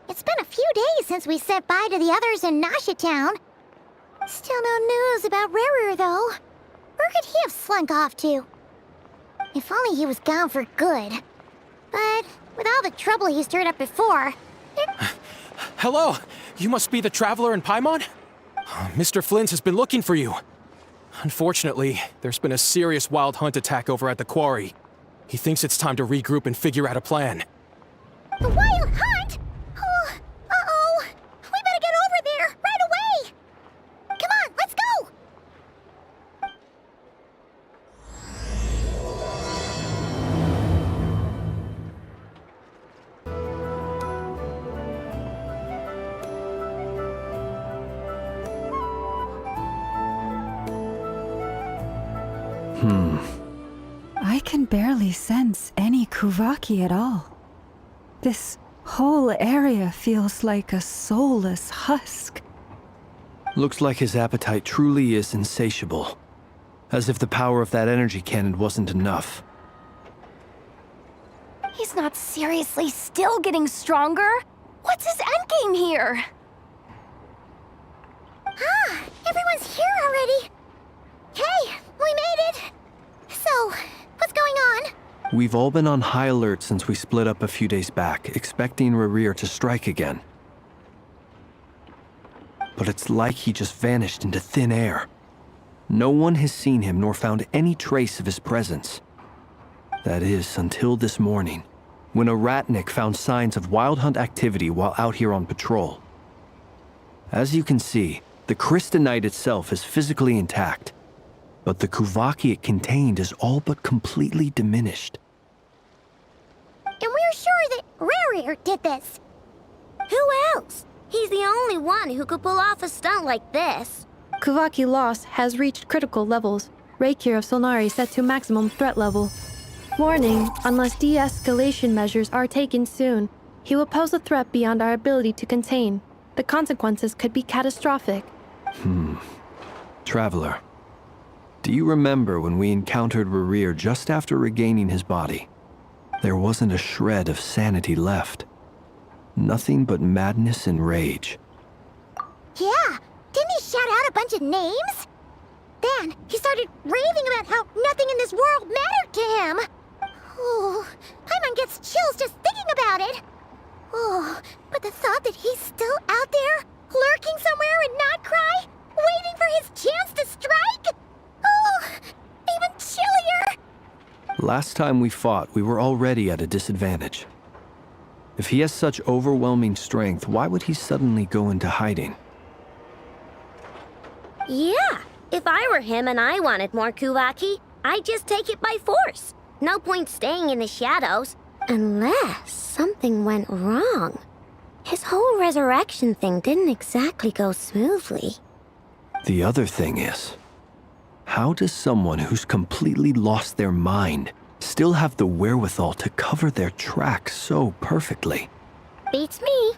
It's been a few days since we said bye to the others in Nasha Town. Still no news about rerir, though. Where could he have slunk off to? If only he was gone for good. But with all the trouble he stirred up before... Hello! You must be the traveler in Paimon? Mr. Flins has been looking for you. Unfortunately, there's been a serious wild hunt attack over at the quarry. He thinks it's time to regroup and figure out a plan. The wild hunt? Oh, uh-oh. We better get over there, right away! Come on, let's go! I can barely sense any Kuvaki at all. This whole area feels like a soulless husk. Looks like his appetite truly is insatiable. As if the power of that energy cannon wasn't enough. He's not seriously still getting stronger? What's his endgame here? Ah, everyone's here already. Hey, we made it. So, what's going on? We've all been on high alert since we split up a few days back, expecting Rerir to strike again. But it's like he just vanished into thin air. No one has seen him nor found any trace of his presence. That is, until this morning, when a ratnik found signs of wild hunt activity while out here on patrol. As you can see, the crystalline itself is physically intact, but the Kuvaki it contained is all but completely diminished. And we're sure that rerir did this. Who else? He's the only one who could pull off a stunt like this. Kuvaki loss has reached critical levels. Rerir of Solnari set to maximum threat level. Warning, unless de-escalation measures are taken soon, he will pose a threat beyond our ability to contain. The consequences could be catastrophic. Traveler, do you remember when we encountered Rerir just after regaining his body? There wasn't a shred of sanity left. Nothing but madness and rage. Yeah, didn't he shout out a bunch of names? Then he started raving about how nothing in this world mattered to him. Oh, Paimon gets chills just thinking about it. Oh, but the thought that he's still out there, lurking somewhere in Not Krai, waiting for his chance to strike? Oh, even chillier. Last time we fought, we were already at a disadvantage. If he has such overwhelming strength, why would he suddenly go into hiding? Yeah, if I were him and I wanted more Kuvaki, I'd just take it by force. No point staying in the shadows. Unless something went wrong. His whole resurrection thing didn't exactly go smoothly. The other thing is, how does someone who's completely lost their mind still have the wherewithal to cover their tracks so perfectly? Beats me.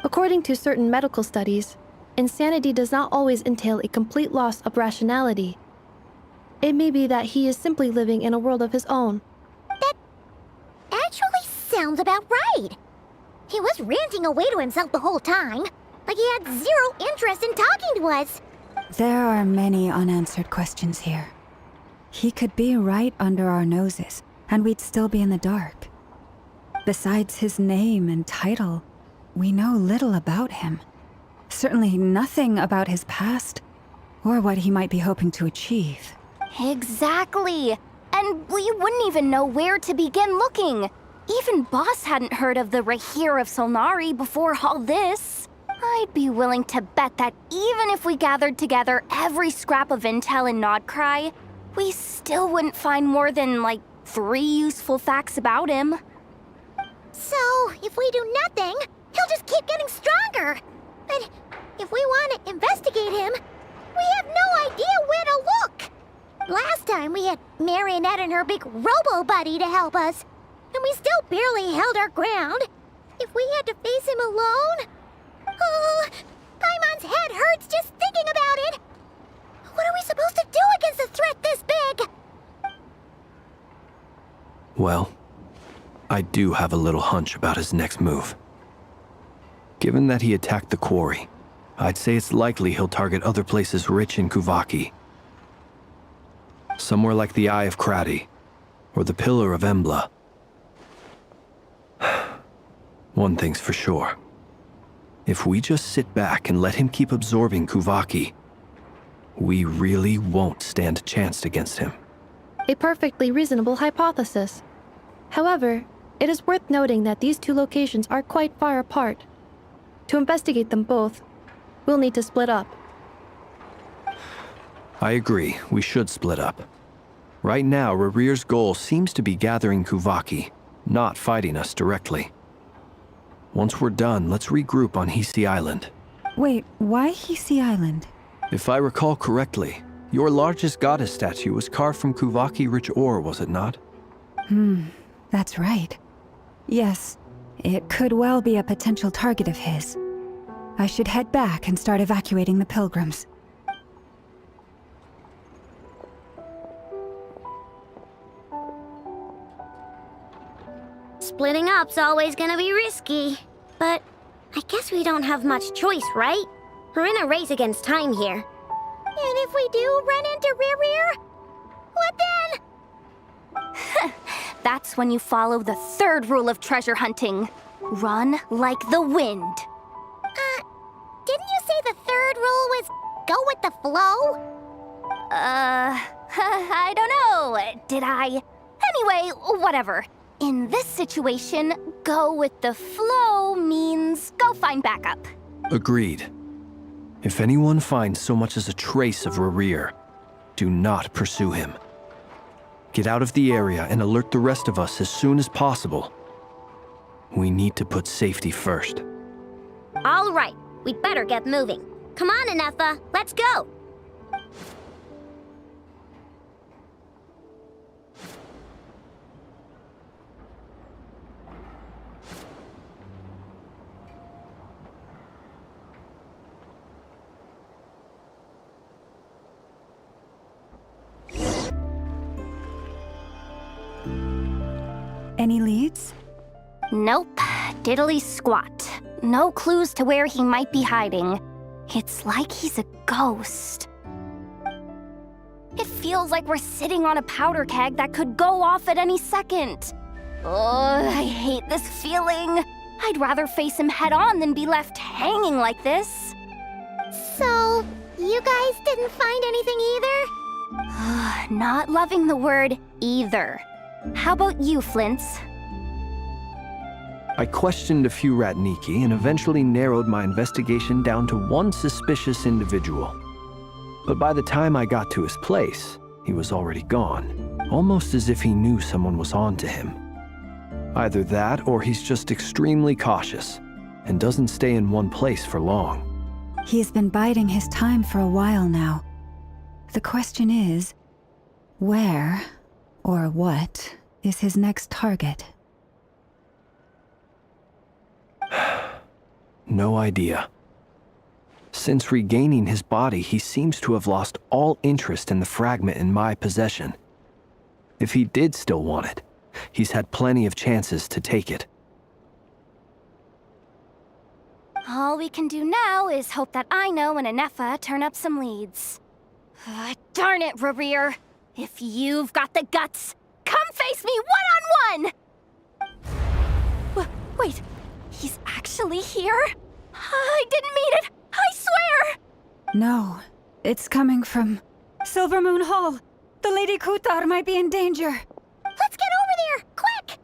According to certain medical studies, insanity does not always entail a complete loss of rationality. It may be that he is simply living in a world of his own. That actually sounds about right. He was ranting away to himself the whole time, like he had zero interest in talking to us. There are many unanswered questions here. He could be right under our noses, and we'd still be in the dark. Besides his name and title, we know little about him. Certainly nothing about his past, or what he might be hoping to achieve. Exactly. And we wouldn't even know where to begin looking. Even Boss hadn't heard of the Rerir of Solnari before all this. I'd be willing to bet that even if we gathered together every scrap of intel in Nodcry, we still wouldn't find more than, like, 3 useful facts about him. So, if we do nothing, he'll just keep getting stronger. But if we want to investigate him, we have no idea where to look. Last time we had Marionette and her big robo-buddy to help us, and we still barely held our ground. If we had to face him alone... Oh, Paimon's head hurts just thinking about it. What are we supposed to do against a threat this big? Well, I do have a little hunch about his next move. Given that he attacked the quarry, I'd say it's likely he'll target other places rich in Kuvaki. Somewhere like the Eye of Krati, or the Pillar of Embla. One thing's for sure. If we just sit back and let him keep absorbing Kuvaki, we really won't stand a chance against him. A perfectly reasonable hypothesis. However, it is worth noting that these two locations are quite far apart. To investigate them both, we'll need to split up. I agree, we should split up. Right now, Rerir's goal seems to be gathering Kuvaki, not fighting us directly. Once we're done, let's regroup on Hisi Island. Wait, why Hisi Island? If I recall correctly, your largest goddess statue was carved from Kuvaki-rich ore, was it not? That's right. Yes, it could well be a potential target of his. I should head back and start evacuating the pilgrims. Splitting up's always gonna be risky. But I guess we don't have much choice, right? We're in a race against time here. And if we do run into Rerir, what then? That's when you follow the third rule of treasure hunting. Run like the wind. Didn't you say the third rule was go with the flow? I don't know. Did I? Anyway, whatever. In this situation, go with the flow means go find backup. Agreed. If anyone finds so much as a trace of Rerir, do not pursue him. Get out of the area and alert the rest of us as soon as possible. We need to put safety first. All right, we'd better get moving. Come on, nefer, let's go. Any leads? Nope. Diddly squat. No clues to where he might be hiding. It's like he's a ghost. It feels like we're sitting on a powder keg that could go off at any second. Oh, I hate this feeling. I'd rather face him head on than be left hanging like this. So, you guys didn't find anything either? Not loving the word either. How about you, Flins? I questioned a few Ratniki and eventually narrowed my investigation down to one suspicious individual. But by the time I got to his place, he was already gone, almost as if he knew someone was on to him. Either that or he's just extremely cautious and doesn't stay in one place for long. He's been biding his time for a while now. The question is, where or what is his next target? No idea. Since regaining his body, he seems to have lost all interest in the fragment in my possession. If he did still want it, he's had plenty of chances to take it. All we can do now is hope that Aino and Nefer turn up some leads. Darn it, Rerir! If you've got the guts, come face me one-on-one! Wait, he's actually here? I didn't mean it! I swear! No, it's coming from Silver Moon Hall. The Lady Kutar might be in danger. Let's get over there, quick!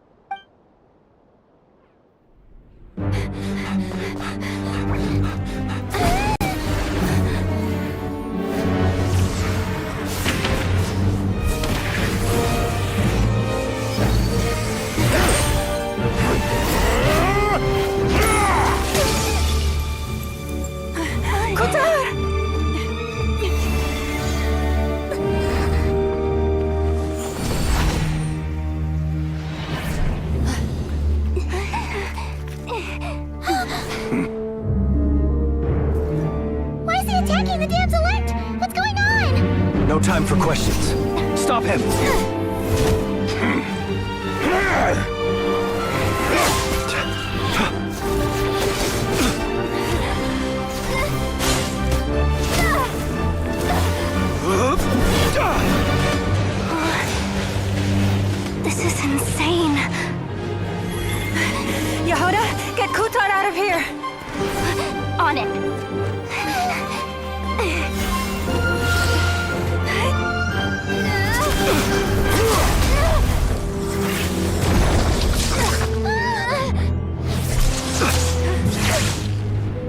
Why is he attacking the damsel elect? What's going on? No time for questions. Stop him! insane. Yehuda, get Kutar out of here! On it.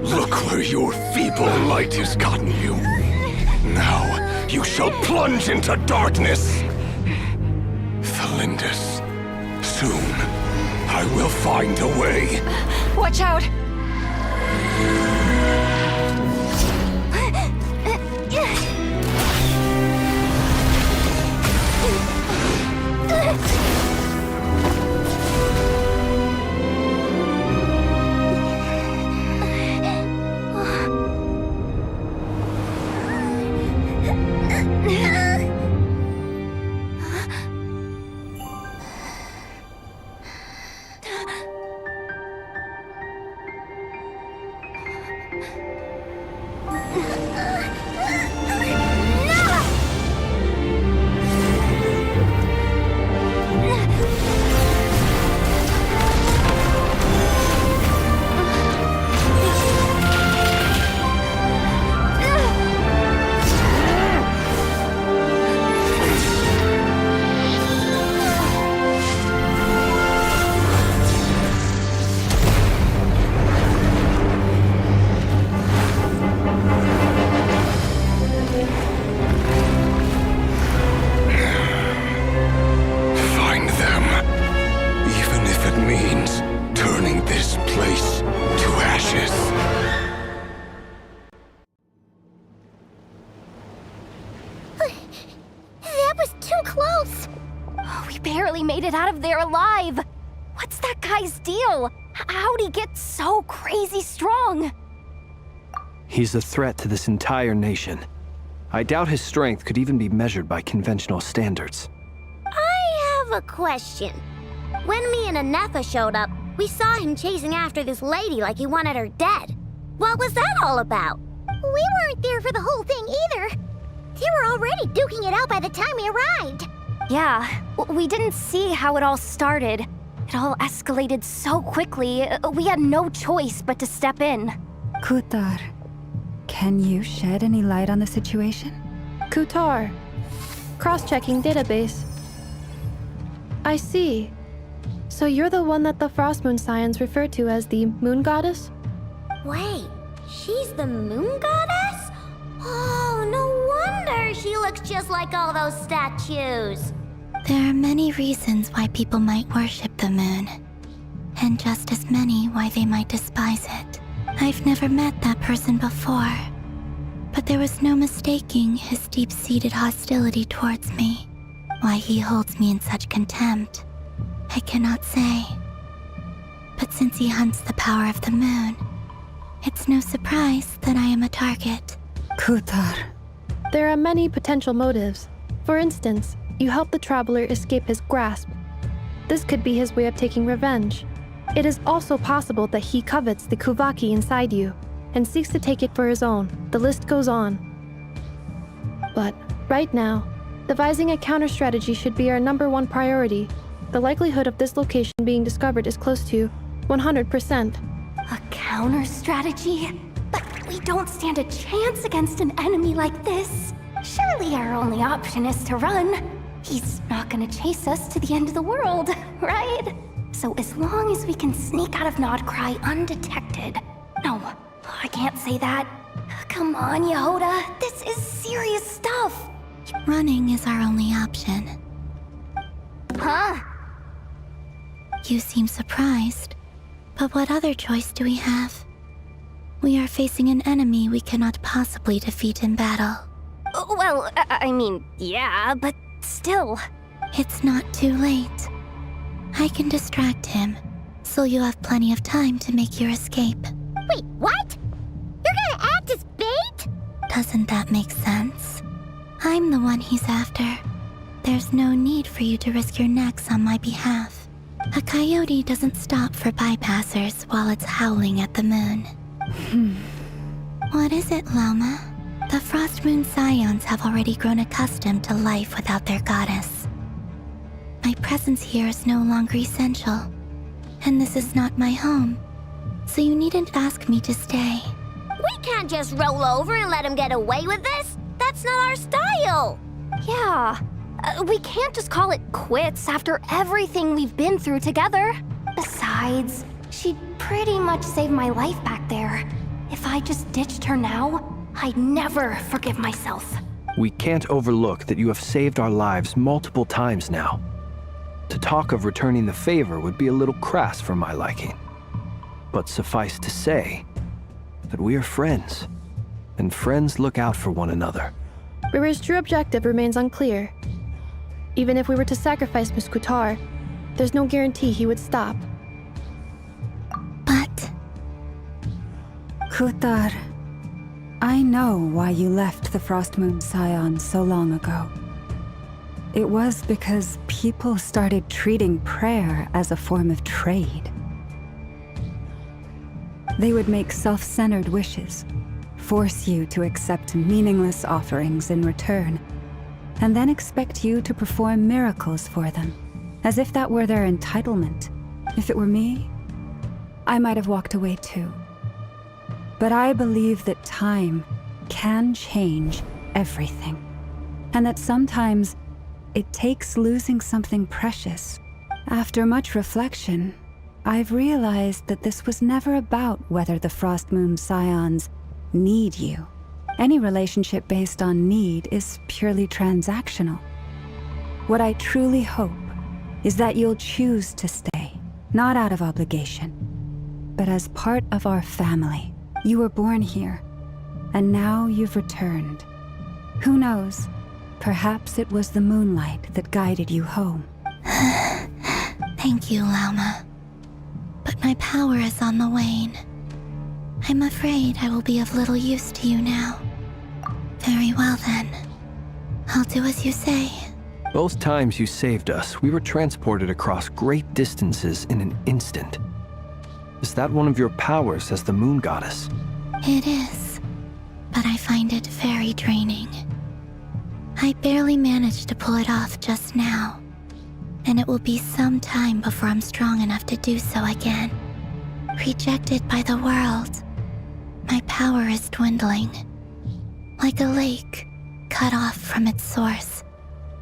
Look where your feeble light has gotten you. Now, you shall plunge into darkness. Felindus, soon, I will find a way. Watch out! Made it out of there alive. What's that guy's deal? How'd he get so crazy strong? He's a threat to this entire nation. I doubt his strength could even be measured by conventional standards. I have a question. When me and a nefer showed up, we saw him chasing after this lady like he wanted her dead. What was that all about? We weren't there for the whole thing either. They were already duking it out by the time we arrived. Yeah, we didn't see how it all started. It all escalated so quickly, we had no choice but to step in. Kutar, can you shed any light on the situation? Kutar. Cross-checking database. I see. So you're the one that the Frost Moon Scions refer to as the Moon Goddess? Wait, she's the moon goddess? Oh, no wonder she looks just like all those statues. There are many reasons why people might worship the moon, and just as many why they might despise it. I've never met that person before, but there was no mistaking his deep-seated hostility towards me. Why he holds me in such contempt, I cannot say. But since he hunts the power of the moon, it's no surprise that I am a target. Kutar. There are many potential motives. For instance, you help the traveler escape his grasp. This could be his way of taking revenge. It is also possible that he covets the Kuvaki inside you and seeks to take it for his own. The list goes on. But right now, devising a counter-strategy should be our #1 priority. The likelihood of this location being discovered is close to 100%. A counter-strategy? But we don't stand a chance against an enemy like this. Surely our only option is to run. He's not gonna chase us to the end of the world, right? So as long as we can sneak out of Krai undetected. No, I can't say that. Come on, Yehuda, this is serious stuff. Running is our only option. Huh? You seem surprised, but what other choice do we have? We are facing an enemy we cannot possibly defeat in battle. Well, I mean, yeah, but still. It's not too late. I can distract him, so you'll have plenty of time to make your escape. Wait, what? You're gonna act as bait? Doesn't that make sense? I'm the one he's after. There's no need for you to risk your necks on my behalf. A coyote doesn't stop for bypassers while it's howling at the moon. What is it, Lauma? The Frost Moon Scions have already grown accustomed to life without their goddess. My presence here is no longer essential, and this is not my home, so you needn't ask me to stay. We can't just roll over and let him get away with this. That's not our style. Yeah, we can't just call it quits after everything we've been through together. Besides, she'd pretty much saved my life back there. If I just ditched her now, I'd never forgive myself. We can't overlook that you have saved our lives multiple times now. To talk of returning the favor would be a little crass for my liking. But suffice to say that we are friends, and friends look out for one another. Rerir's true objective remains unclear. Even if we were to sacrifice Miss Kutar, there's no guarantee he would stop. But Kutar, I know why you left the Frost Moon Scion so long ago. It was because people started treating prayer as a form of trade. They would make self-centered wishes, force you to accept meaningless offerings in return, and then expect you to perform miracles for them, as if that were their entitlement. If it were me, I might have walked away too. But I believe that time can change everything, and that sometimes it takes losing something precious. After much reflection, I've realized that this was never about whether the Frost Moon Scions need you. Any relationship based on need is purely transactional. What I truly hope is that you'll choose to stay, not out of obligation, but as part of our family. You were born here, and now you've returned. Who knows? Perhaps it was the moonlight that guided you home. thank you, Lauma. But my power is on the wane. I'm afraid I will be of little use to you now. Very well then. I'll do as you say. Both times you saved us, we were transported across great distances in an instant. Is that one of your powers as the moon goddess? It is, but I find it very draining. I barely managed to pull it off just now, and it will be some time before I'm strong enough to do so again. Rejected by the world, my power is dwindling. Like a lake cut off from its source,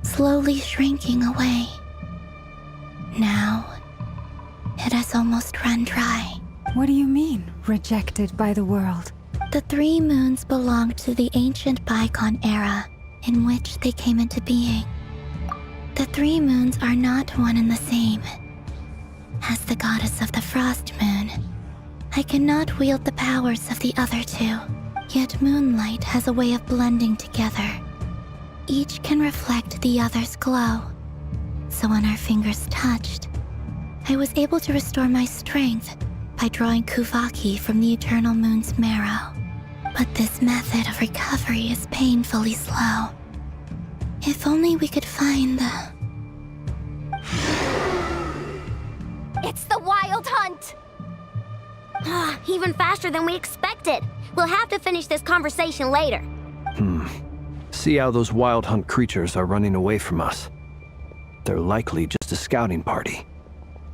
slowly shrinking away. Now, it has almost run dry. What do you mean, rejected by the world? The 3 moons belonged to the ancient bygone era in which they came into being. The 3 moons are not one and the same. As the goddess of the Frost Moon, I cannot wield the powers of the other 2. Yet moonlight has a way of blending together. Each can reflect the other's glow. So when our fingers touched, I was able to restore my strength by drawing Kuvaki from the eternal moon's marrow. But this method of recovery is painfully slow. If only we could find the... It's the Wild Hunt! Even faster than we expected. We'll have to finish this conversation later. See how those Wild Hunt creatures are running away from us. They're likely just a scouting party,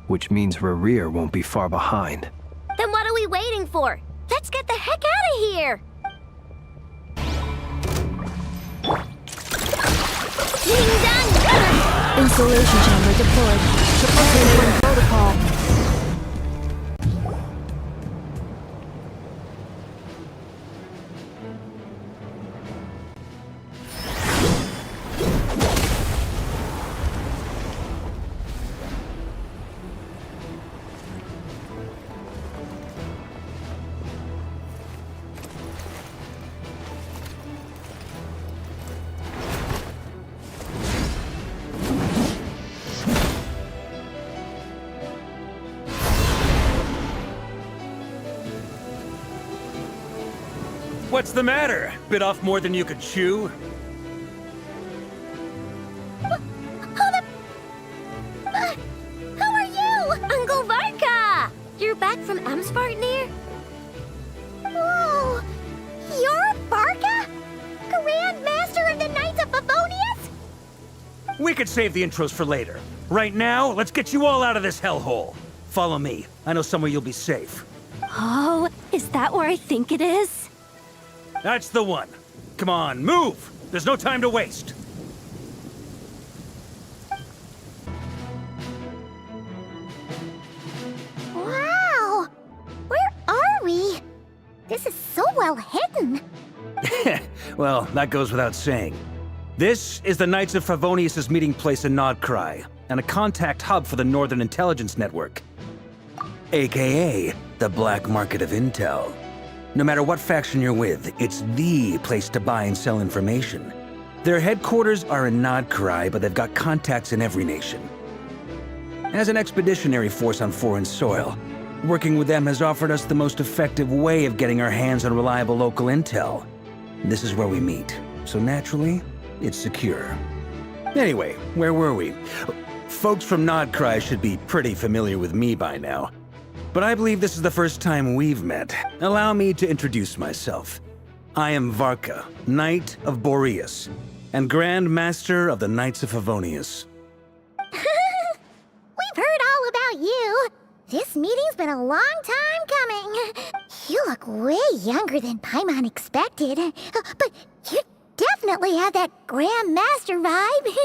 which means Rerir won't be far behind. Then what are we waiting for? Let's get the heck out of here! Ding dong! Installation chamber deployed. Supporting protocol. What's the matter? Bit off more than you could chew? How are you? Uncle Varka! You're back from Amsvartnir? Whoa! You're Varka? Grand Master of the Knights of Favonius? We could save the intros for later. Right now, let's get you all out of this hellhole. Follow me. I know somewhere you'll be safe. Oh, is that where I think it is? That's the one. Come on, move! There's no time to waste. Wow! Where are we? This is so well hidden. Well, that goes without saying. This is the Knights of Favonius' meeting place in Krai, and a contact hub for the Northern Intelligence Network. AKA, the black market of intel. No matter what faction you're with, it's the place to buy and sell information. Their headquarters are in Krai, but they've got contacts in every nation. As an expeditionary force on foreign soil, working with them has offered us the most effective way of getting our hands on reliable local intel. This is where we meet, so naturally, it's secure. Anyway, where were we? Folks from Krai should be pretty familiar with me by now. But I believe this is the first time we've met. Allow me to introduce myself. I am Varka, Knight of Boreas, and Grand Master of the Knights of Favonius. We've heard all about you. This meeting's been a long time coming. You look way younger than Paimon expected. But you definitely have that Grand Master vibe.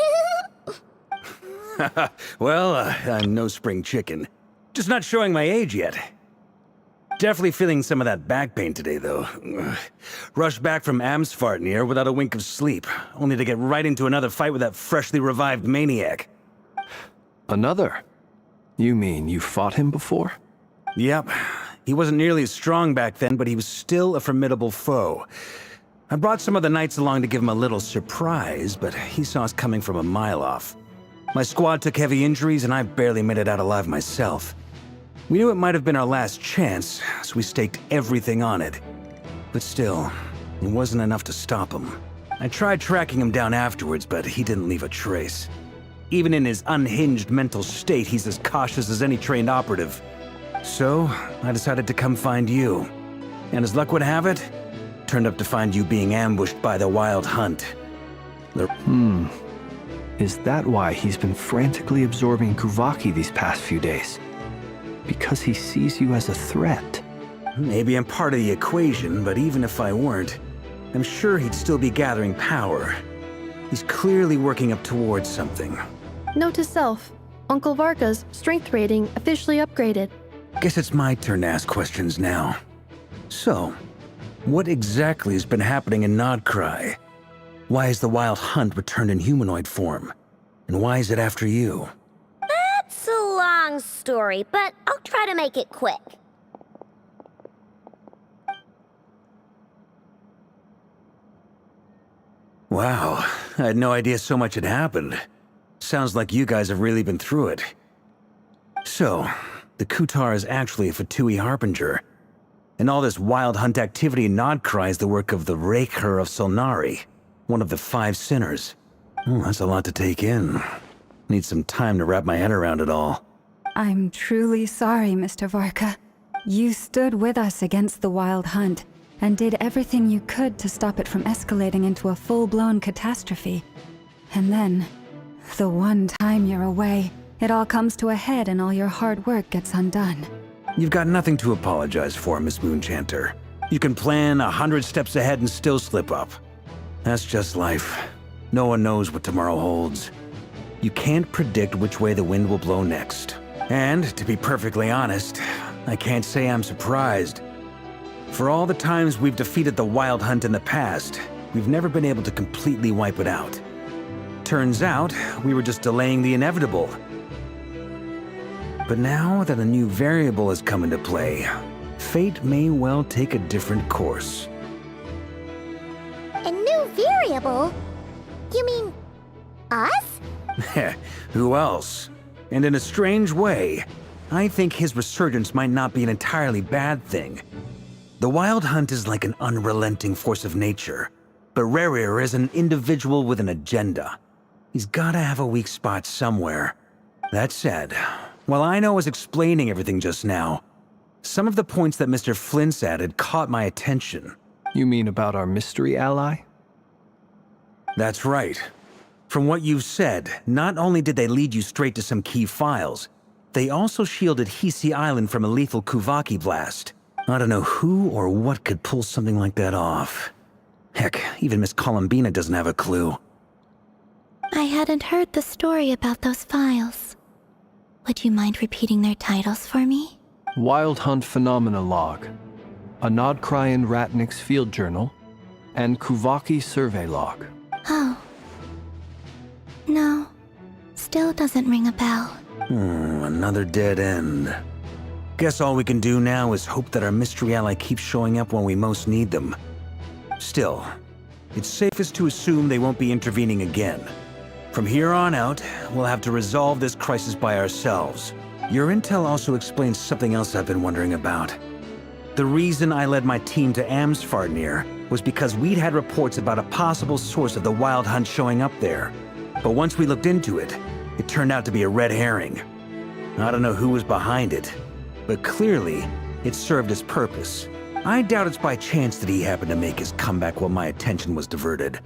Well, I'm no spring chicken. Just not showing my age yet. Definitely feeling some of that back pain today, though. Rushed back from Amsfartnir without a wink of sleep, only to get right into another fight with that freshly revived maniac. Another? You mean you fought him before? Yep. He wasn't nearly as strong back then, but he was still a formidable foe. I brought some of the knights along to give him a little surprise, but he saw us coming from a mile off. My squad took heavy injuries, and I barely made it out alive myself. We knew it might have been our last chance, so we staked everything on it. But still, it wasn't enough to stop him. I tried tracking him down afterwards, but he didn't leave a trace. Even in his unhinged mental state, he's as cautious as any trained operative. So, I decided to come find you. And as luck would have it, turned up to find you being ambushed by the Wild Hunt. Is that why he's been frantically absorbing Kuvaki these past few days? Because he sees you as a threat? Maybe I'm part of the equation, but even if I weren't, I'm sure he'd still be gathering power. He's clearly working up towards something. Note to self, Uncle Varka's strength rating officially upgraded. Guess it's my turn to ask questions now. So, what exactly has been happening in Krai? Why has the Wild Hunt returned in humanoid form? And why is it after you? That's a long story, but I'll try to make it quick. Wow, I had no idea so much had happened. Sounds like you guys have really been through it. So, the Kutar is actually a Fatui Harbinger. And all this Wild Hunt activity in Krai is the work of the rerir of Solnari, one of the 5 sinners. That's a lot to take in. Need some time to wrap my head around it all. I'm truly sorry, Mr. Varka. You stood with us against the Wild Hunt, and did everything you could to stop it from escalating into a full-blown catastrophe. And then, the one time you're away, it all comes to a head and all your hard work gets undone. You've got nothing to apologize for, Miss Moonchanter. You can plan 100 steps ahead and still slip up. That's just life. No one knows what tomorrow holds. You can't predict which way the wind will blow next. And, to be perfectly honest, I can't say I'm surprised. For all the times we've defeated the Wild Hunt in the past, we've never been able to completely wipe it out. Turns out, we were just delaying the inevitable. But now that a new variable has come into play, fate may well take a different course. A new variable? You mean us? Who else? And in a strange way, I think his resurgence might not be an entirely bad thing. The Wild Hunt is like an unrelenting force of nature, but Rerir is an individual with an agenda. He's gotta have a weak spot somewhere. That said, while I was explaining everything just now, some of the points that Mr. Flins added caught my attention. You mean about our mystery ally? That's right. From what you've said, not only did they lead you straight to some key files, they also shielded Hisi Island from a lethal Kuvaki blast. I don't know who or what could pull something like that off. Heck, even Miss Coolumbina doesn't have a clue. I hadn't heard the story about those files. Would you mind repeating their titles for me? Wild Hunt Phenomena Log, a Nodcrian Ratnik's Field Journal, and Kuvaki Survey Log. Oh. No. Still doesn't ring a bell. Another dead end. Guess all we can do now is hope that our mystery ally keeps showing up when we most need them. Still, it's safest to assume they won't be intervening again. From here on out, we'll have to resolve this crisis by ourselves. Your intel also explains something else I've been wondering about. The reason I led my team to Amsfarnir was because we'd had reports about a possible source of the Wild Hunt showing up there. But once we looked into it, it turned out to be a red herring. I don't know who was behind it, but clearly, it served its purpose. I doubt it's by chance that he happened to make his comeback while my attention was diverted.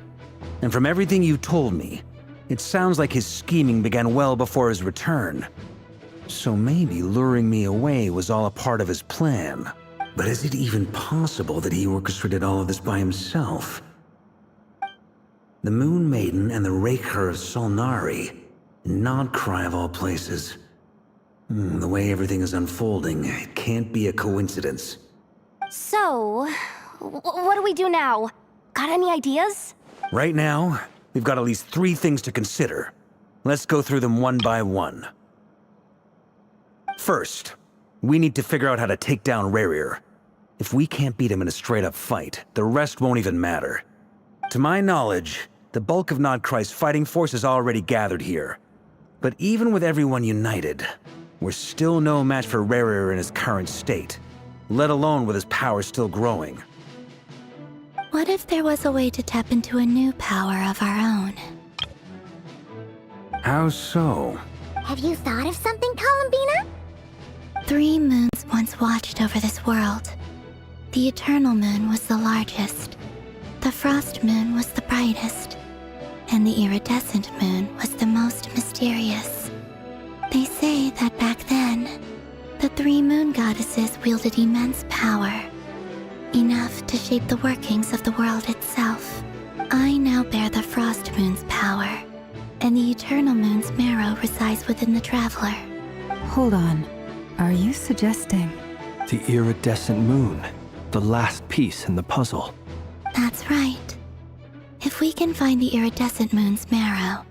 And from everything you told me, it sounds like his scheming began well before his return. So maybe luring me away was all a part of his plan. But is it even possible that he orchestrated all of this by himself? The Moon Maiden and the Rerir of Solnari. Nodcry of all places. The way everything is unfolding, it can't be a coincidence. So, what do we do now? Got any ideas? Right now, we've got at least 3 things to consider. Let's go through them one by one. First, we need to figure out how to take down Rerir. If we can't beat him in a straight-up fight, the rest won't even matter. To my knowledge, the bulk of Nodcry's fighting force is already gathered here. But even with everyone united, we're still no match for Rerir in his current state, let alone with his power still growing. What if there was a way to tap into a new power of our own? How so? Have you thought of something, Coolumbina? 3 moons once watched over this world. The Eternal Moon was the largest. The Frost Moon was the brightest. And the Iridescent Moon was the most mysterious. They say that back then, the 3 moon goddesses wielded immense power. Enough to shape the workings of the world itself. I now bear the Frost Moon's power, and the Eternal Moon's marrow resides within the Traveler. Hold on. Are you suggesting? The Iridescent Moon, the last piece in the puzzle. That's right. If we can find the Iridescent Moon's marrow,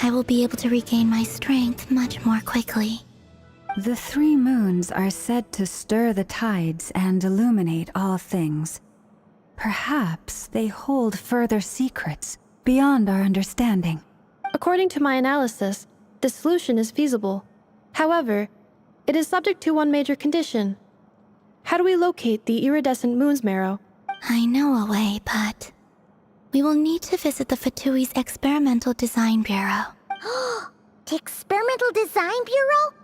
I will be able to regain my strength much more quickly. The 3 moons are said to stir the tides and illuminate all things. Perhaps they hold further secrets beyond our understanding. According to my analysis, this solution is feasible. However, it is subject to one major condition. How do we locate the Iridescent Moon's marrow? I know a way, but we will need to visit the Fatui's Experimental Design Bureau. The Experimental Design Bureau?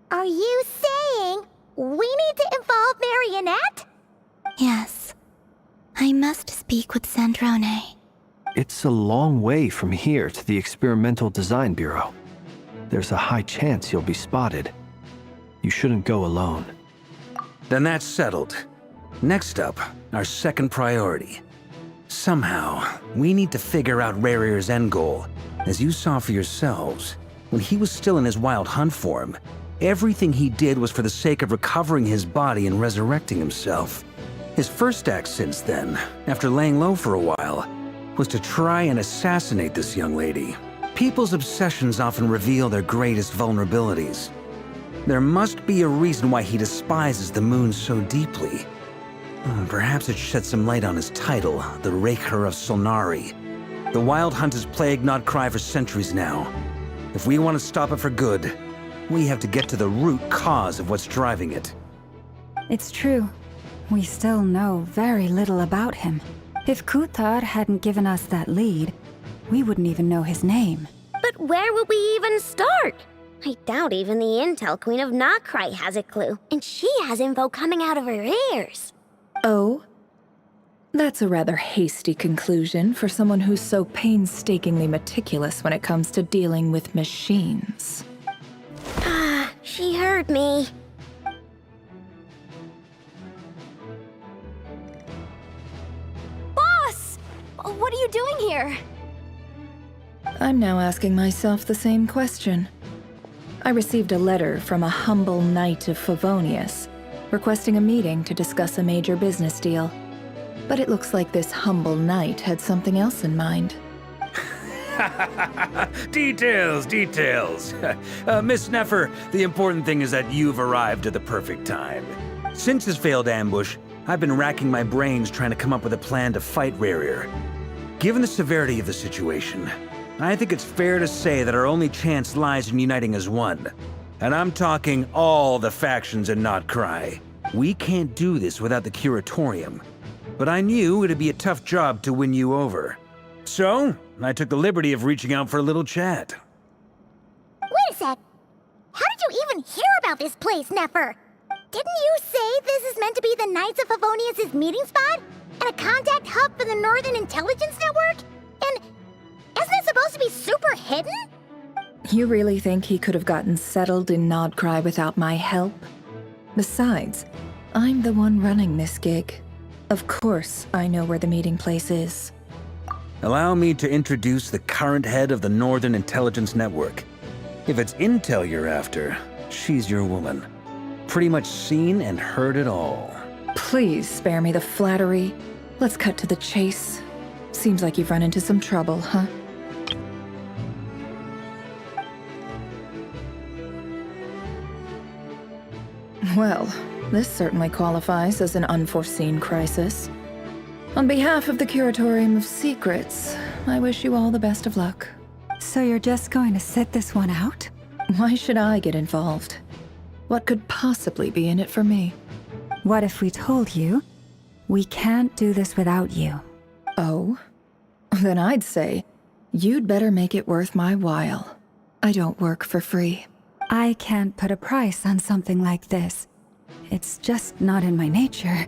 Are you saying we need to involve Marionette? Yes. I must speak with Sandrone. It's a long way from here to the Experimental Design Bureau. There's a high chance you'll be spotted. You shouldn't go alone. Then that's settled. Next up, our second priority. Somehow, we need to figure out Rerir's end goal. As you saw for yourselves, when he was still in his Wild Hunt form, everything he did was for the sake of recovering his body and resurrecting himself. His first act since then, after laying low for a while, was to try and assassinate this young lady. People's obsessions often reveal their greatest vulnerabilities. There must be a reason why he despises the moon so deeply. Perhaps it sheds some light on his title, the Rerir of Solnari. The Wild Hunt has plagued Nodcry for centuries now. If we want to stop it for good, we have to get to the root cause of what's driving it. It's true. We still know very little about him. If Kuthar hadn't given us that lead, we wouldn't even know his name. But where would we even start? I doubt even the Intel Queen of Nodcry has a clue, and she has info coming out of her ears. Oh? That's a rather hasty conclusion for someone who's so painstakingly meticulous when it comes to dealing with machines. She heard me. Boss! What are you doing here? I'm now asking myself the same question. I received a letter from a humble knight of Favonius, requesting a meeting to discuss a major business deal. But it looks like this humble knight had something else in mind. Details. Miss Nefer, the important thing is that you've arrived at the perfect time. Since his failed ambush, I've been racking my brains trying to come up with a plan to fight Rerir. Given the severity of the situation, I think it's fair to say that our only chance lies in uniting as one. And I'm talking all the factions in Krai. We can't do this without the Curatorium. But I knew it'd be a tough job to win you over. So, I took the liberty of reaching out for a little chat. Wait a sec. How did you even hear about this place, Nefer? Didn't you say this is meant to be the Knights of Favonius' meeting spot? And a contact hub for the Northern Intelligence Network? And isn't it supposed to be super hidden? You really think he could have gotten settled in Krai without my help? Besides, I'm the one running this gig. Of course, I know where the meeting place is. Allow me to introduce the current head of the Northern Intelligence Network. If it's intel you're after, she's your woman. Pretty much seen and heard it all. Please spare me the flattery. Let's cut to the chase. Seems like you've run into some trouble, huh? Well, this certainly qualifies as an unforeseen crisis. On behalf of the Curatorium of Secrets, I wish you all the best of luck. So you're just going to sit this one out? Why should I get involved? What could possibly be in it for me? What if we told you we can't do this without you? Oh? Then I'd say, you'd better make it worth my while. I don't work for free. I can't put a price on something like this. It's just not in my nature.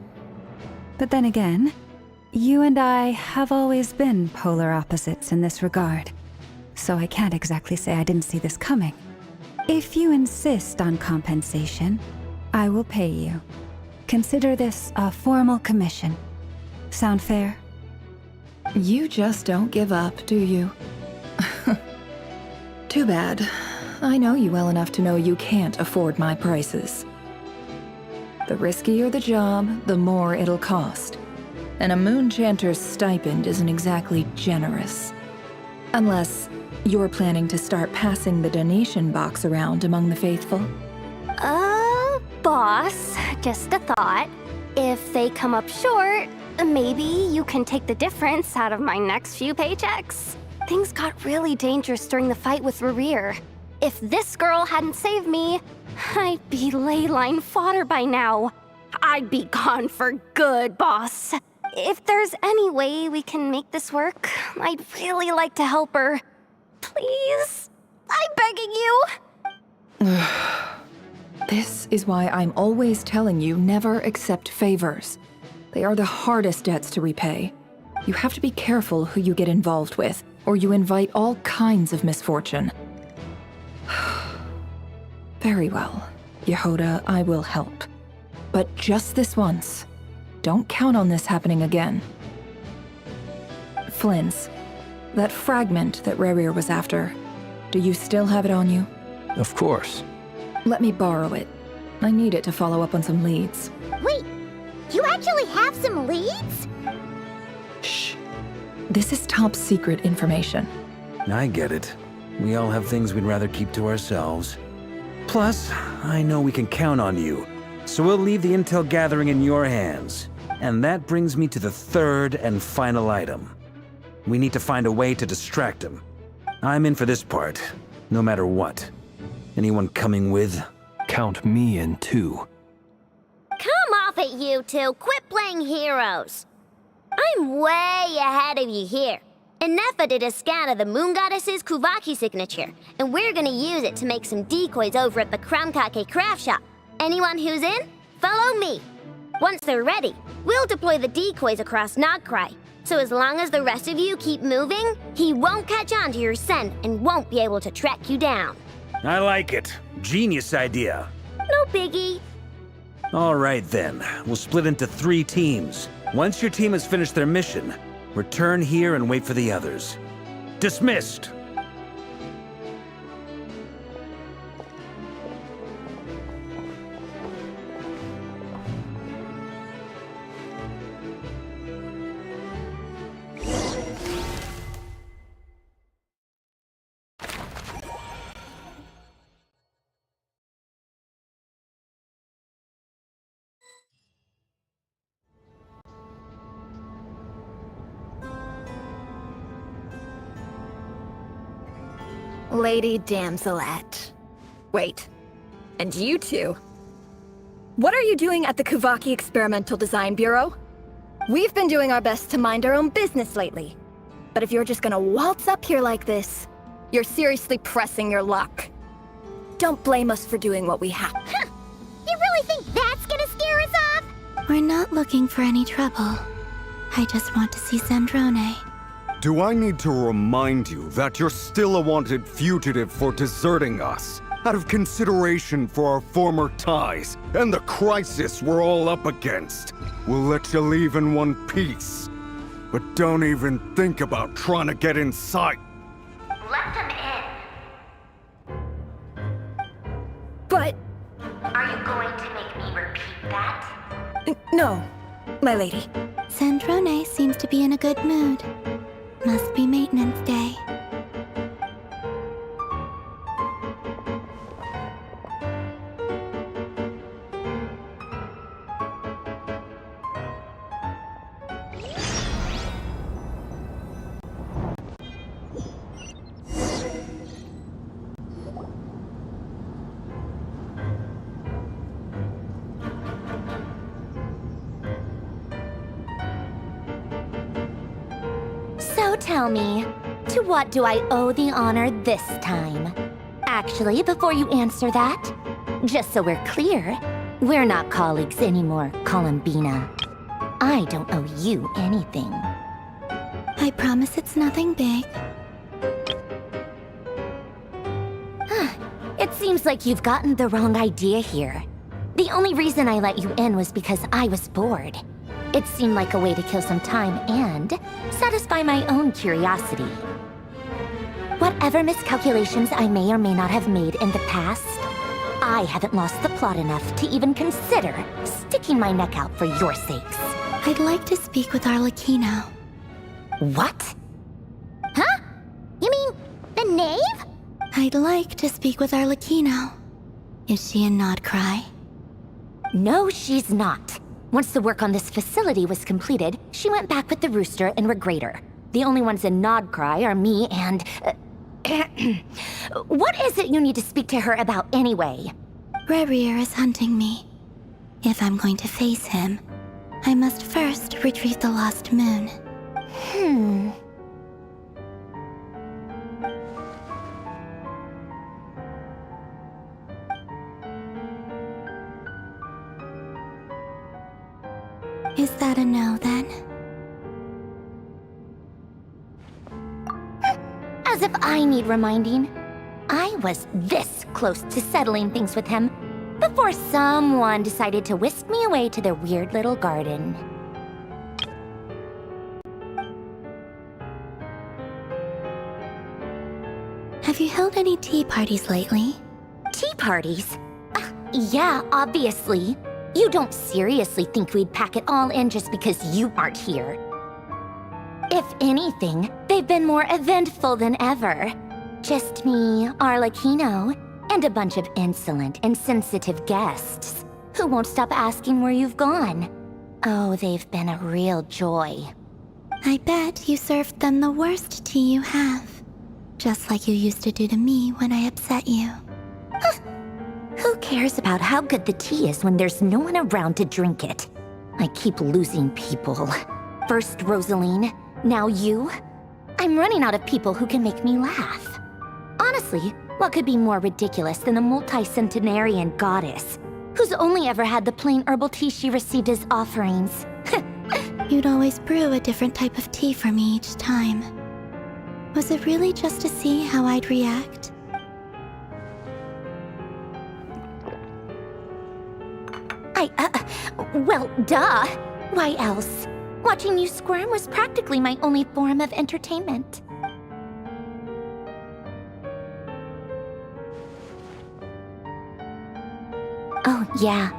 But then again, you and I have always been polar opposites in this regard, so I can't exactly say I didn't see this coming. If you insist on compensation, I will pay you. Consider this a formal commission. Sound fair? You just don't give up, do you? Too bad. I know you well enough to know you can't afford my prices. The riskier the job, the more it'll cost. And a Moonchanter's stipend isn't exactly generous. Unless you're planning to start passing the donation box around among the faithful. Boss, just a thought. If they come up short, maybe you can take the difference out of my next few paychecks. Things got really dangerous during the fight with Rerir. If this girl hadn't saved me, I'd be ley line fodder by now. I'd be gone for good, boss. If there's any way we can make this work, I'd really like to help her. Please? I'm begging you. This is why I'm always telling you never accept favors. They are the hardest debts to repay. You have to be careful who you get involved with, or you invite all kinds of misfortune. Very well, Yehoda, I will help. But just this once. Don't count on this happening again. Flins, that fragment that Rerir was after, do you still have it on you? Of course. Let me borrow it. I need it to follow up on some leads. Wait, you actually have some leads? Shh. This is top secret information. I get it. We all have things we'd rather keep to ourselves. Plus, I know we can count on you. So we'll leave the intel gathering in your hands. And that brings me to the third and final item. We need to find a way to distract him. I'm in for this part, no matter what. Anyone coming with? Count me in too. Come off it, you two. Quit playing heroes. I'm way ahead of you here. And Nefer did a scan of the moon goddess's Kuvaki signature, and we're gonna use it to make some decoys over at the Kramkake craft shop. Anyone who's in, follow me. Once they're ready, we'll deploy the decoys across Nodkrai. So as long as the rest of you keep moving, he won't catch on to your scent and won't be able to track you down. I like it. Genius idea. No biggie. All right then, we'll split into 3 teams. Once your team has finished their mission, return here and wait for the others. Dismissed! Lady Damselette. Wait, and you two? What are you doing at the Kuvaki Experimental Design Bureau? We've been doing our best to mind our own business lately. But if you're just gonna waltz up here like this, you're seriously pressing your luck. Don't blame us for doing what we have. You really think that's gonna scare us off? We're not looking for any trouble. I just want to see Sandrone. Do I need to remind you that you're still a wanted fugitive for deserting us? Out of consideration for our former ties and the crisis we're all up against, we'll let you leave in one piece. But don't even think about trying to get inside. Let them in. But... Are you going to make me repeat that? no, my lady. Sandrone seems to be in a good mood. Must be maintenance day. So tell me, to what do I owe the honor this time? Actually, before you answer that, just so we're clear, we're not colleagues anymore, coolumbina. I don't owe you anything. I promise it's nothing big. It seems like you've gotten the wrong idea here. The only reason I let you in was because I was bored. It seemed like a way to kill some time and satisfy my own curiosity. Whatever miscalculations I may or may not have made in the past, I haven't lost the plot enough to even consider sticking my neck out for your sakes. I'd like to speak with Arlecchino. What? Huh? You mean the knave? I'd like to speak with Arlecchino. Is she in Nodkrai? No, she's not. Once the work on this facility was completed, she went back with the rooster and regrater. The only ones in Nodkrai are me and... What is it you need to speak to her about anyway? Rerir is hunting me. If I'm going to face him, I must first retrieve the lost moon. Is that a no, then? As if I need reminding. I was this close to settling things with him before someone decided to whisk me away to their weird little garden. Have you held any tea parties lately? Tea parties? Yeah, obviously. You don't seriously think we'd pack it all in just because you aren't here. If anything, they've been more eventful than ever. Just me, Arlecchino, and a bunch of insolent and sensitive guests who won't stop asking where you've gone. Oh, they've been a real joy. I bet you served them the worst tea you have. Just like you used to do to me when I upset you. Who cares about how good the tea is when there's no one around to drink it? I keep losing people. First Rosaline, now you. I'm running out of people who can make me laugh. Honestly, what could be more ridiculous than a multi-centenarian goddess who's only ever had the plain herbal tea she received as offerings. You'd always brew a different type of tea for me each time. Was it really just to see how I'd react? Well, duh. Why else? Watching you squirm was practically my only form of entertainment. Oh, yeah.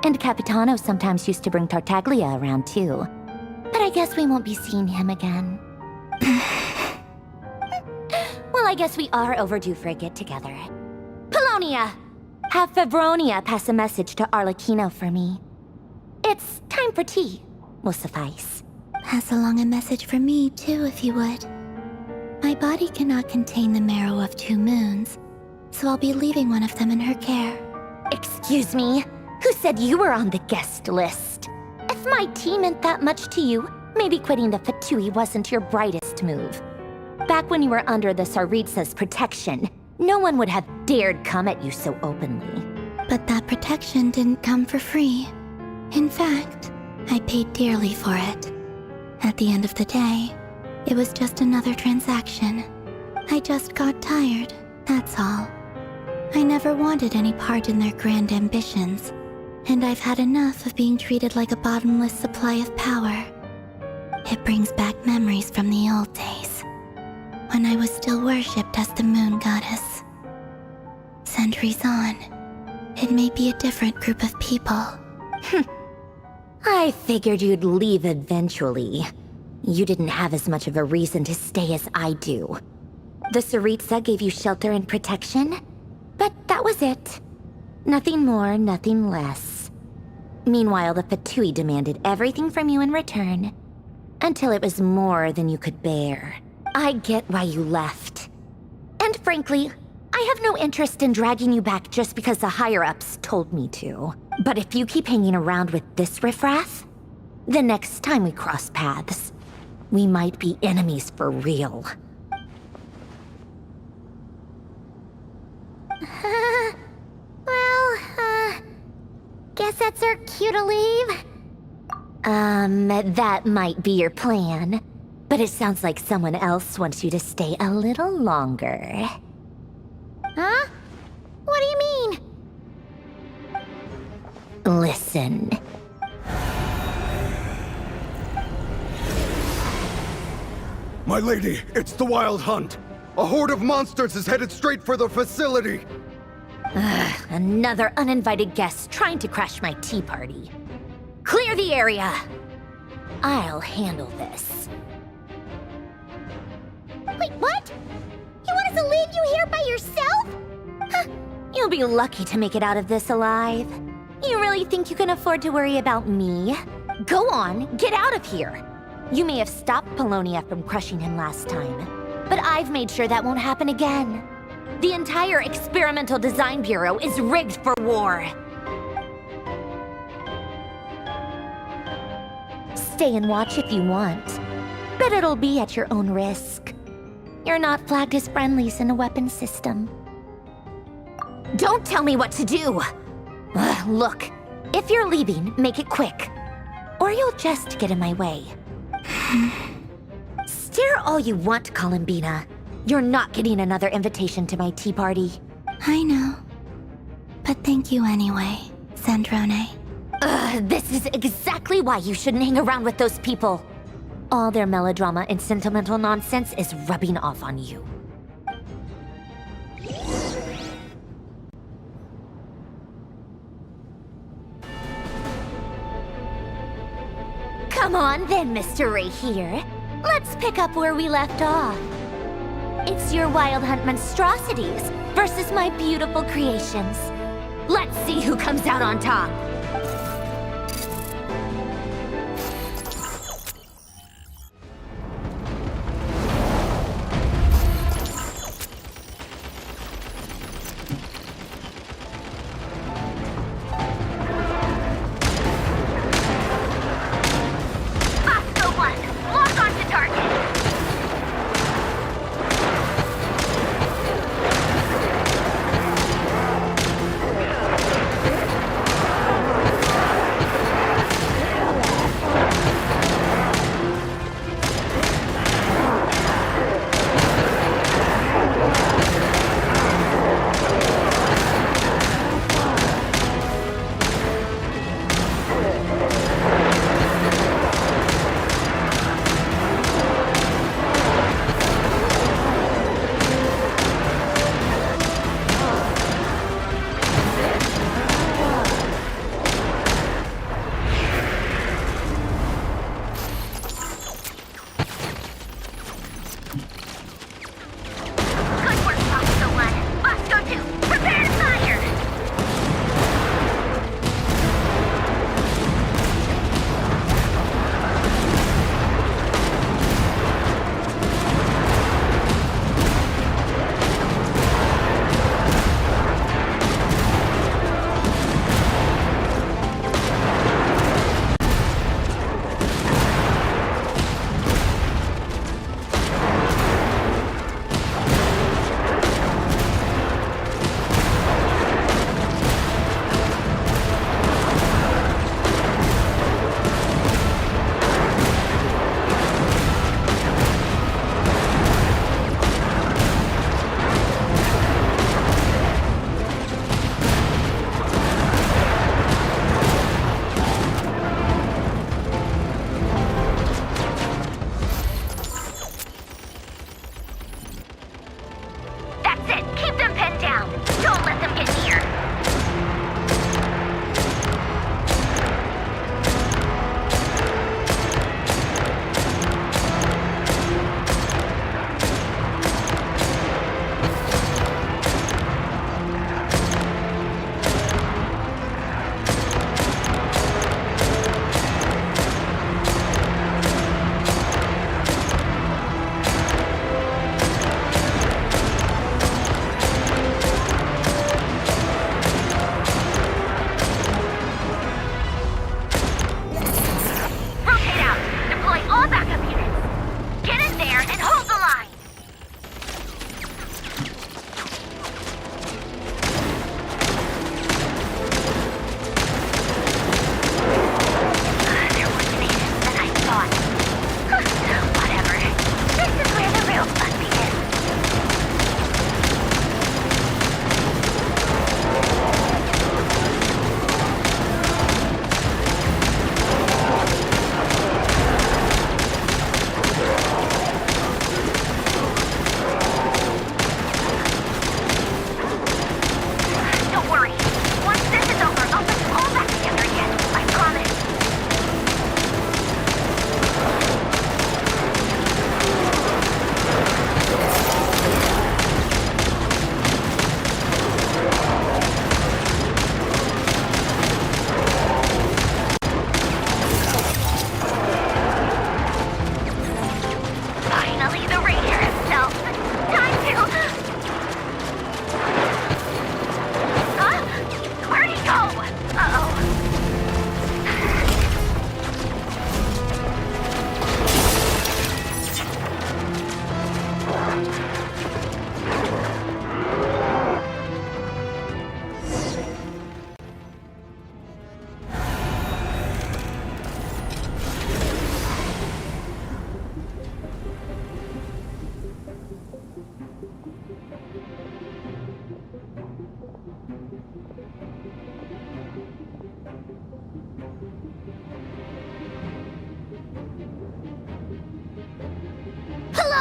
And Capitano sometimes used to bring Tartaglia around, too. But I guess we won't be seeing him again. Well, I guess we are overdue for a get-together. Polonia! Have Febronia pass a message to Arlecchino for me. It's time for tea. Will suffice. Pass along a message for me, too, if you would. My body cannot contain the marrow of 2 moons, so I'll be leaving one of them in her care. Excuse me? Who said you were on the guest list? If my tea meant that much to you, maybe quitting the Fatui wasn't your brightest move. Back when you were under the Tsaritsa's protection, no one would have dared come at you so openly. But that protection didn't come for free. In fact, I paid dearly for it. At the end of the day, it was just another transaction. I just got tired, that's all. I never wanted any part in their grand ambitions, and I've had enough of being treated like a bottomless supply of power. It brings back memories from the old days, when I was still worshipped as the moon goddess. Centuries on, it may be a different group of people. I figured you'd leave eventually. You didn't have as much of a reason to stay as I do. The Tsaritsa gave you shelter and protection, but that was it. Nothing more, nothing less. Meanwhile, the Fatui demanded everything from you in return, until it was more than you could bear. I get why you left. And frankly, I have no interest in dragging you back just because the higher-ups told me to. But if you keep hanging around with this riffraff, the next time we cross paths, we might be enemies for real. Guess that's our cue to leave. That might be your plan. But it sounds like someone else wants you to stay a little longer. Huh? What do you mean? Listen. My lady, it's the Wild Hunt. A horde of monsters is headed straight for the facility. Another uninvited guest trying to crash my tea party. Clear the area! I'll handle this. Wait, what? You want us to leave you here by yourself? Huh. You'll be lucky to make it out of this alive. You really think you can afford to worry about me? Go on, get out of here. You may have stopped Polonia from crushing him last time, but I've made sure that won't happen again. The entire Experimental Design Bureau is rigged for war. Stay and watch if you want, but it'll be at your own risk. You're not flagged as friendlies in a weapons system. Don't tell me what to do! Look, if you're leaving, make it quick, or you'll just get in my way. Stare all you want, coolumbina. You're not getting another invitation to my tea party. I know. But thank you anyway, Sandrone. This is exactly why you shouldn't hang around with those people. All their melodrama and sentimental nonsense is rubbing off on you. Come on then, Mr. Rerir. Let's pick up where we left off. It's your Wild Hunt monstrosities versus my beautiful creations. Let's see who comes out on top.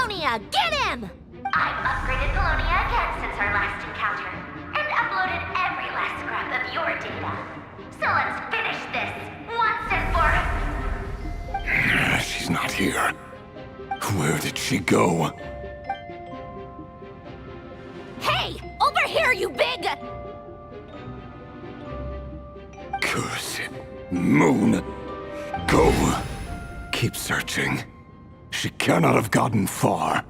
Polonia, get him! I've upgraded Polonia again since our last encounter, and uploaded every last scrap of your data. So let's finish this, once and for... She's not here. Where did she go? Hey, over here, you big... Curse it. Moon. Go. Keep searching. She cannot have gotten far.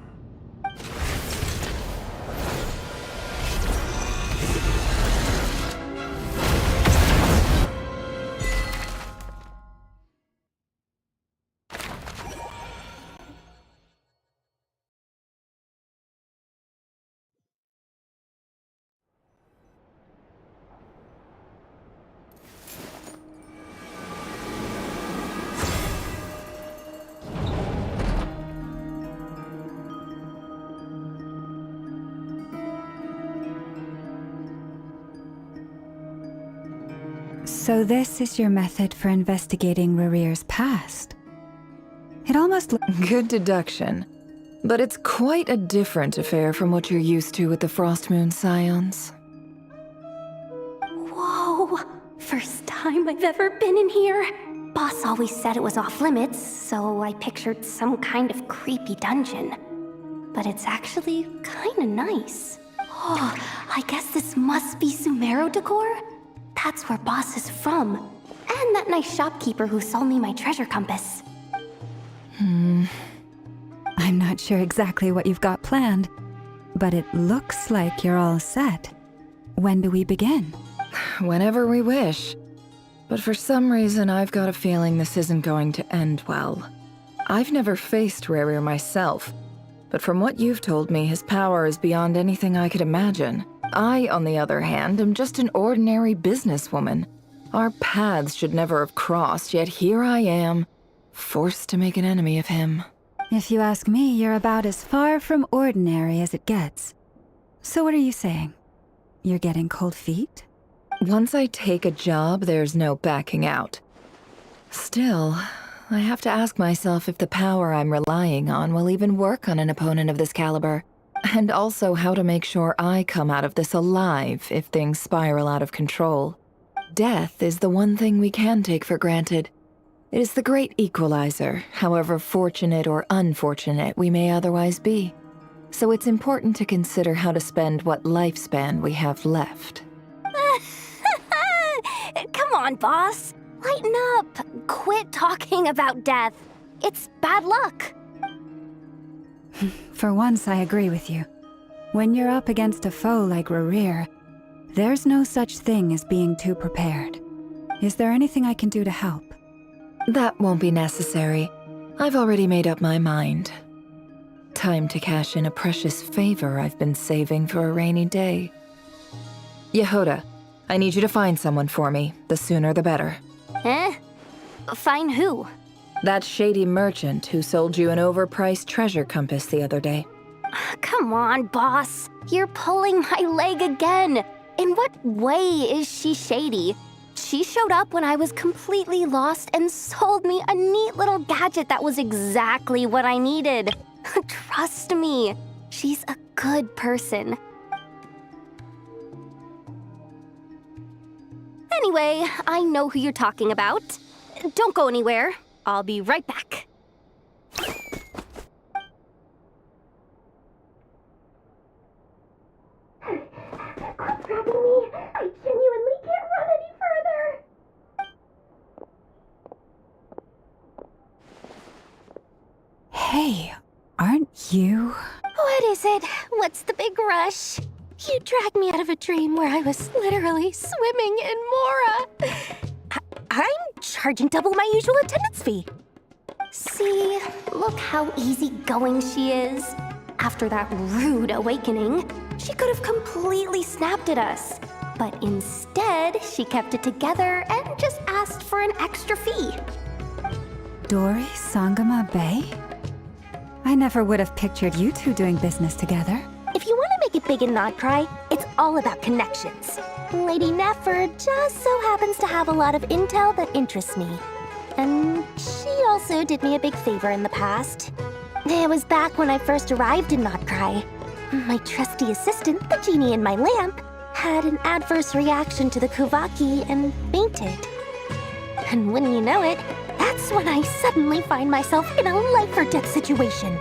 So this is your method for investigating Rerir's past? It almost Good deduction. But it's quite a different affair from what you're used to with the Frost Moon Scions. Whoa! First time I've ever been in here. Boss always said it was off limits, so I pictured some kind of creepy dungeon. But it's actually kinda nice. Oh, I guess this must be Sumero decor? That's where Boss is from. And that nice shopkeeper who sold me my treasure compass. I'm not sure exactly what you've got planned, but it looks like you're all set. When do we begin? Whenever we wish. But for some reason, I've got a feeling this isn't going to end well. I've never faced Rerir myself, but from what you've told me, his power is beyond anything I could imagine. I, on the other hand, am just an ordinary businesswoman. Our paths should never have crossed, yet here I am, forced to make an enemy of him. If you ask me, you're about as far from ordinary as it gets. So what are you saying? You're getting cold feet? Once I take a job, there's no backing out. Still, I have to ask myself if the power I'm relying on will even work on an opponent of this caliber. And also how to make sure I come out of this alive if things spiral out of control. Death is the one thing we can take for granted. It is the great equalizer, however fortunate or unfortunate we may otherwise be. So it's important to consider how to spend what lifespan we have left. Come on, boss. Lighten up. Quit talking about death. It's bad luck. For once, I agree with you. When you're up against a foe like Rerir, there's no such thing as being too prepared. Is there anything I can do to help? That won't be necessary. I've already made up my mind. Time to cash in a precious favor I've been saving for a rainy day. Yehoda, I need you to find someone for me. The sooner the better. Find who? That shady merchant who sold you an overpriced treasure compass the other day. Come on, boss. You're pulling my leg again. In what way is she shady? She showed up when I was completely lost and sold me a neat little gadget that was exactly what I needed. Trust me, she's a good person. Anyway, I know who you're talking about. Don't go anywhere. I'll be right back. Quit grabbing me. I genuinely can't run any further. Hey, aren't you? What is it? What's the big rush? You dragged me out of a dream where I was literally swimming in Mora. I'm charging double my usual attendance fee. See, look how easygoing she is. After that rude awakening, she could have completely snapped at us. But instead, she kept it together and just asked for an extra fee. Dori Sangama Bay? I never would have pictured you two doing business together. If you want to make it big in Nodcry, it's all about connections. Lady Nefer just so happens to have a lot of intel that interests me. And she also did me a big favor in the past. It was back when I first arrived in Krai. My trusty assistant, the genie in my lamp, had an adverse reaction to the kuvaki and fainted. And wouldn't you know it, that's when I suddenly find myself in a life-or-death situation.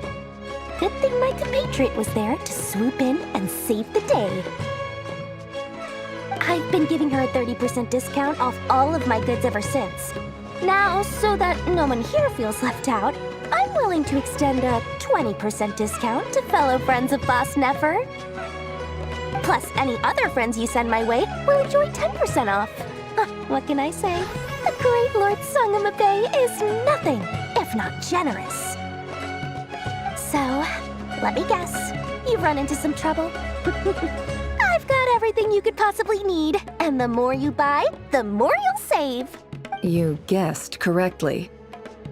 Good thing my compatriot was there to swoop in and save the day. I've been giving her a 30% discount off all of my goods ever since. Now, so that no one here feels left out, I'm willing to extend a 20% discount to fellow friends of Boss Nefer. Plus, any other friends you send my way will enjoy 10% off. What can I say? The great Lord Sangamabe is nothing if not generous. So, let me guess. You've run into some trouble? I've got everything you could possibly need, and the more you buy, the more you'll save. You guessed correctly.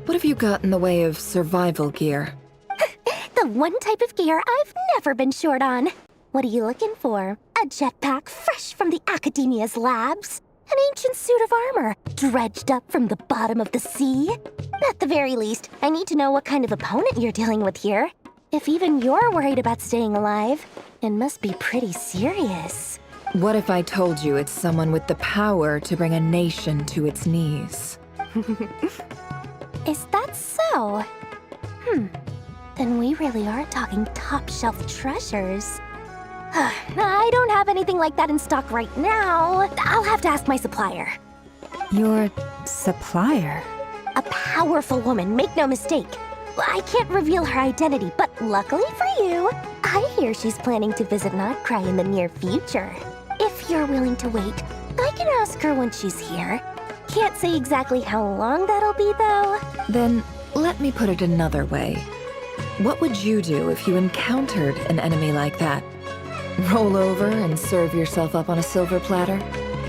What have you got in the way of survival gear? The one type of gear I've never been short on. What are you looking for? A jetpack fresh from the Academia's labs? An ancient suit of armor, dredged up from the bottom of the sea? At the very least, I need to know what kind of opponent you're dealing with here. If even you're worried about staying alive, it must be pretty serious. What if I told you it's someone with the power to bring a nation to its knees? Is that so? Then we really are talking top-shelf treasures. I don't have anything like that in stock right now. I'll have to ask my supplier. Your supplier? A powerful woman, make no mistake. I can't reveal her identity, but luckily for you, I hear she's planning to visit Krai in the near future. If you're willing to wait, I can ask her when she's here. Can't say exactly how long that'll be, though. Then, let me put it another way. What would you do if you encountered an enemy like that? Roll over and serve yourself up on a silver platter?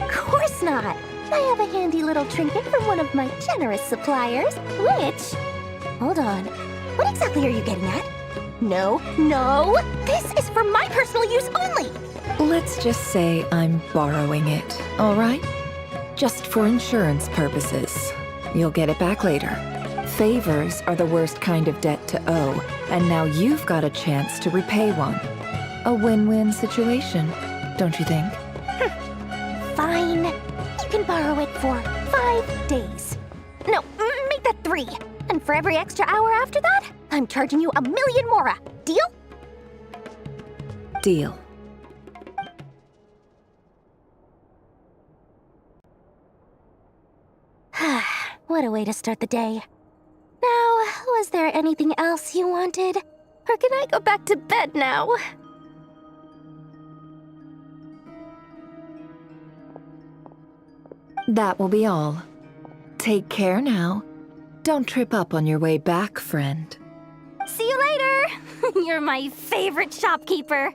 Of course not. I have a handy little trinket from one of my generous suppliers, which... Hold on. What exactly are you getting at? No, this is for my personal use only! Let's just say I'm borrowing it, all right? Just for insurance purposes. You'll get it back later. Favors are the worst kind of debt to owe, and now you've got a chance to repay one. A win-win situation, don't you think? Fine. You can borrow it for 5 days. No, make that 3. And for every extra hour after that, I'm charging you 1,000,000 mora. Deal? Deal. What a way to start the day. Now, was there anything else you wanted? Or can I go back to bed now? That will be all. Take care now. Don't trip up on your way back, friend. See you later! You're my favorite shopkeeper.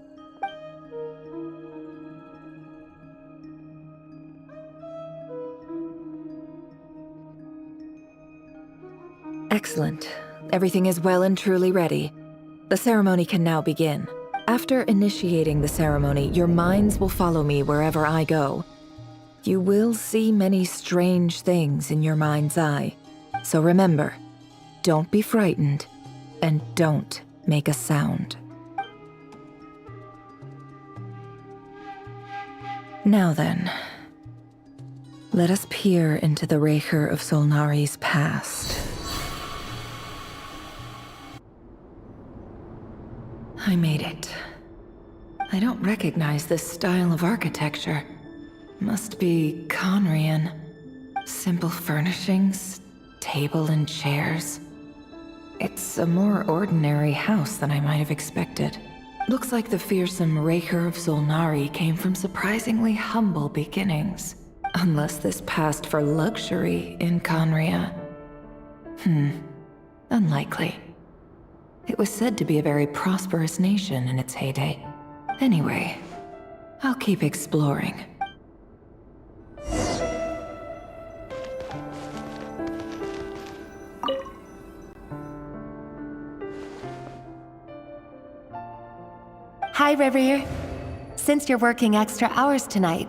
Excellent. Everything is well and truly ready. The ceremony can now begin. After initiating the ceremony, your minds will follow me wherever I go. You will see many strange things in your mind's eye. So remember, don't be frightened, and don't make a sound. Now then, let us peer into the rerir of Solnari's past. I made it. I don't recognize this style of architecture. Must be Conrian. Simple furnishings, table and chairs. It's a more ordinary house than I might have expected. Looks like the fearsome rerir of Solnari came from surprisingly humble beginnings. Unless this passed for luxury in Conria. Unlikely. It was said to be a very prosperous nation in its heyday. Anyway, I'll keep exploring. Hi, Rerir. Since you're working extra hours tonight,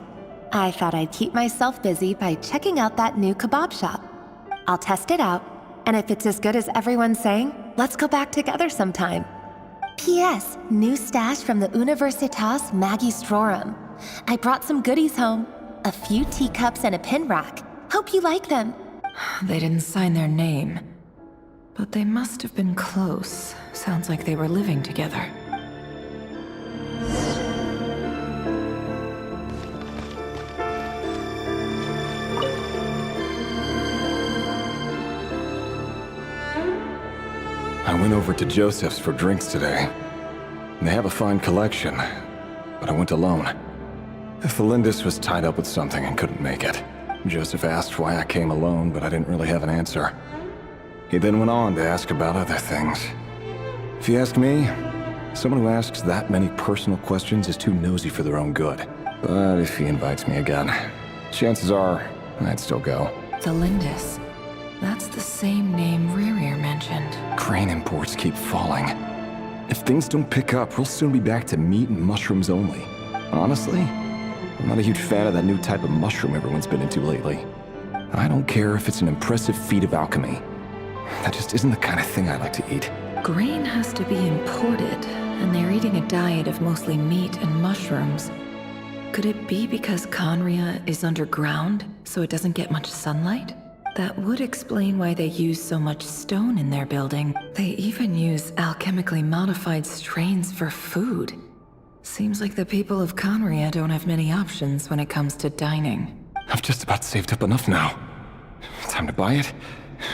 I thought I'd keep myself busy by checking out that new kebab shop. I'll test it out, and if it's as good as everyone's saying, Let's go back together sometime. P.S. New stash from the Universitas Magistrorum. I brought some goodies home. A few teacups and a pin rack. Hope you like them. They didn't sign their name. But they must have been close. Sounds like they were living together. I went over to Joseph's for drinks today. They have a fine collection, but I went alone. Felindis was tied up with something and couldn't make it. Joseph asked why I came alone, but I didn't really have an answer. He then went on to ask about other things. If you ask me, someone who asks that many personal questions is too nosy for their own good. But if he invites me again, chances are I'd still go. Felindis. That's the same name Rerir mentioned. Crane imports keep falling. If things don't pick up, we'll soon be back to meat and mushrooms only. Honestly, I'm not a huge fan of that new type of mushroom everyone's been into lately. I don't care if it's an impressive feat of alchemy. That just isn't the kind of thing I like to eat. Grain has to be imported, and they're eating a diet of mostly meat and mushrooms. Could it be because Conria is underground, so it doesn't get much sunlight? That would explain why they use so much stone in their building. They even use alchemically modified strains for food. Seems like the people of Conria don't have many options when it comes to dining. I've just about saved up enough now. Time to buy it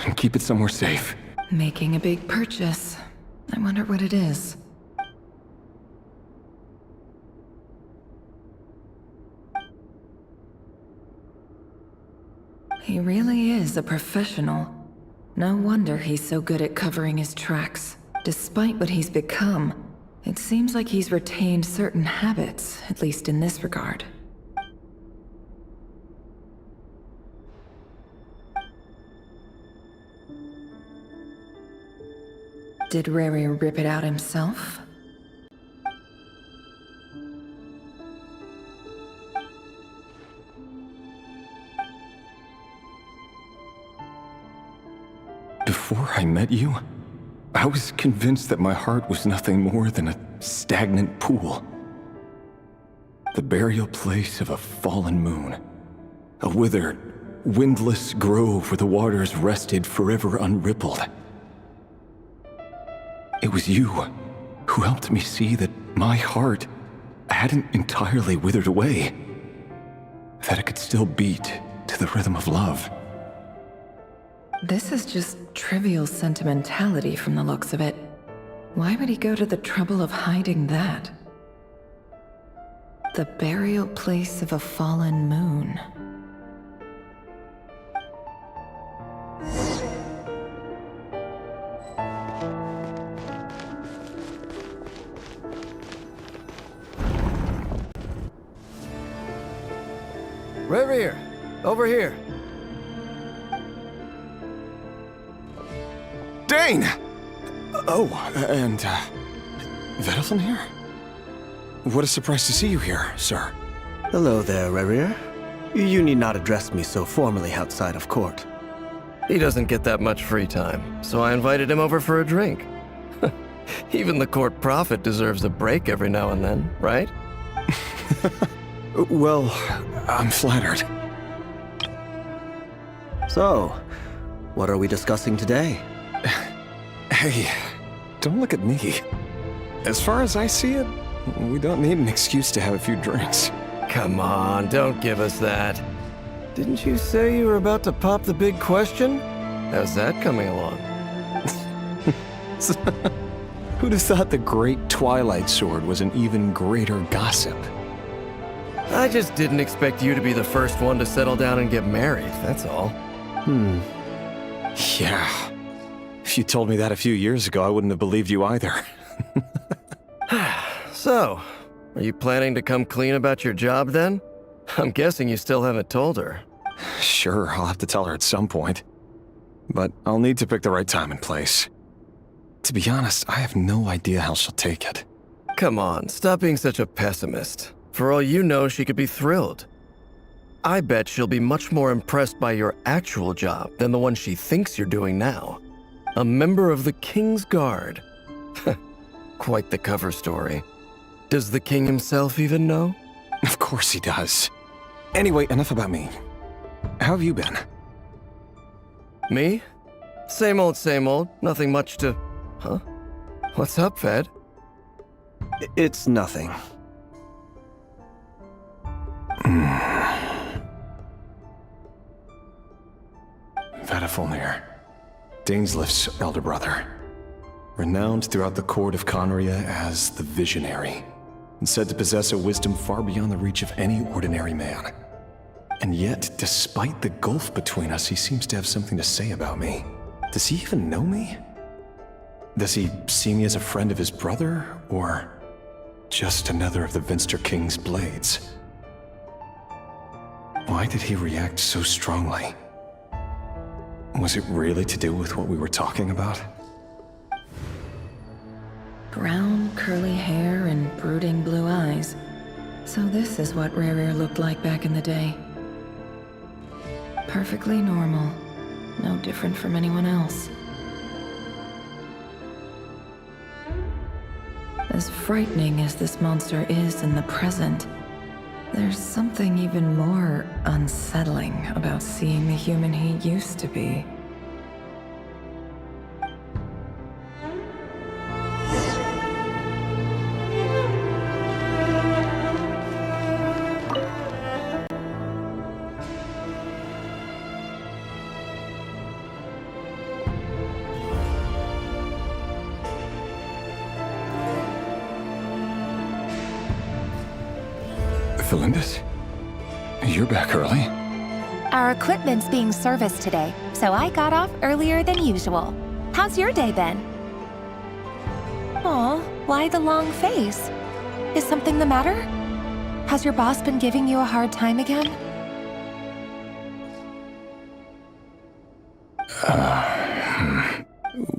and keep it somewhere safe. Making a big purchase. I wonder what it is. He really is a professional. No wonder he's so good at covering his tracks. Despite what he's become, it seems like he's retained certain habits, at least in this regard. Did Rerir rip it out himself? Before I met you, I was convinced that my heart was nothing more than a stagnant pool. The burial place of a fallen moon. A withered, windless grove where the waters rested forever unrippled. It was you who helped me see that my heart hadn't entirely withered away. That it could still beat to the rhythm of love. This is just trivial sentimentality from the looks of it. Why would he go to the trouble of hiding that? The burial place of a fallen moon. Rerir, over here. Dane! Oh, and, Vedelson here? What a surprise to see you here, sir. Hello there, Rerir. You need not address me so formally outside of court. He doesn't get that much free time, so I invited him over for a drink. Even the court prophet deserves a break every now and then, right? Well, I'm flattered. So, what are we discussing today? Hey, don't look at me. As far as I see it, we don't need an excuse to have a few drinks. Come on, don't give us that. Didn't you say you were about to pop the big question? How's that coming along? Who'd have thought the great Twilight Sword was an even greater gossip? I just didn't expect you to be the first one to settle down and get married, that's all. Yeah. If you told me that a few years ago, I wouldn't have believed you either. So, are you planning to come clean about your job then? I'm guessing you still haven't told her. Sure, I'll have to tell her at some point. But I'll need to pick the right time and place. To be honest, I have no idea how she'll take it. Come on, stop being such a pessimist. For all you know, she could be thrilled. I bet she'll be much more impressed by your actual job than the one she thinks you're doing now. A member of the King's Guard. Quite the cover story. Does the king himself even know? Of course he does. Anyway, enough about me. How have you been? Me? Same old, same old. Nothing much to... Huh? What's up, Ved? It's nothing. Vadafulnir, Dainsleif's elder brother. Renowned throughout the court of Conria as the Visionary, and said to possess a wisdom far beyond the reach of any ordinary man. And yet, despite the gulf between us, he seems to have something to say about me. Does he even know me? Does he see me as a friend of his brother, or just another of the Vinster King's blades? Why did he react so strongly? Was it really to do with what we were talking about? Brown, curly hair and brooding blue eyes. So this is what Rerir looked like back in the day. Perfectly normal. No different from anyone else. As frightening as this monster is in the present, there's something even more unsettling about seeing the human he used to be. Felindis? You're back early? Our equipment's being serviced today, so I got off earlier than usual. How's your day been? Aw, why the long face? Is something the matter? Has your boss been giving you a hard time again?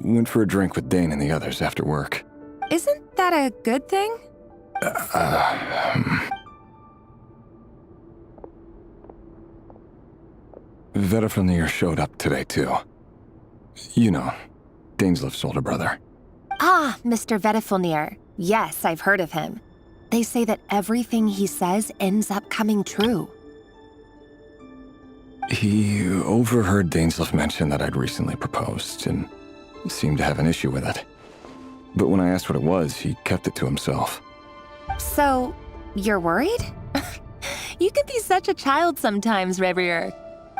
Went for a drink with Dane and the others after work. Isn't that a good thing? Vedafulnir showed up today, too. You know, Dainsleif's older brother. Ah, Mr. Vedafulnir. Yes, I've heard of him. They say that everything he says ends up coming true. He overheard Dainsleif mention that I'd recently proposed, and seemed to have an issue with it. But when I asked what it was, he kept it to himself. So, you're worried? You can be such a child sometimes, Rerir.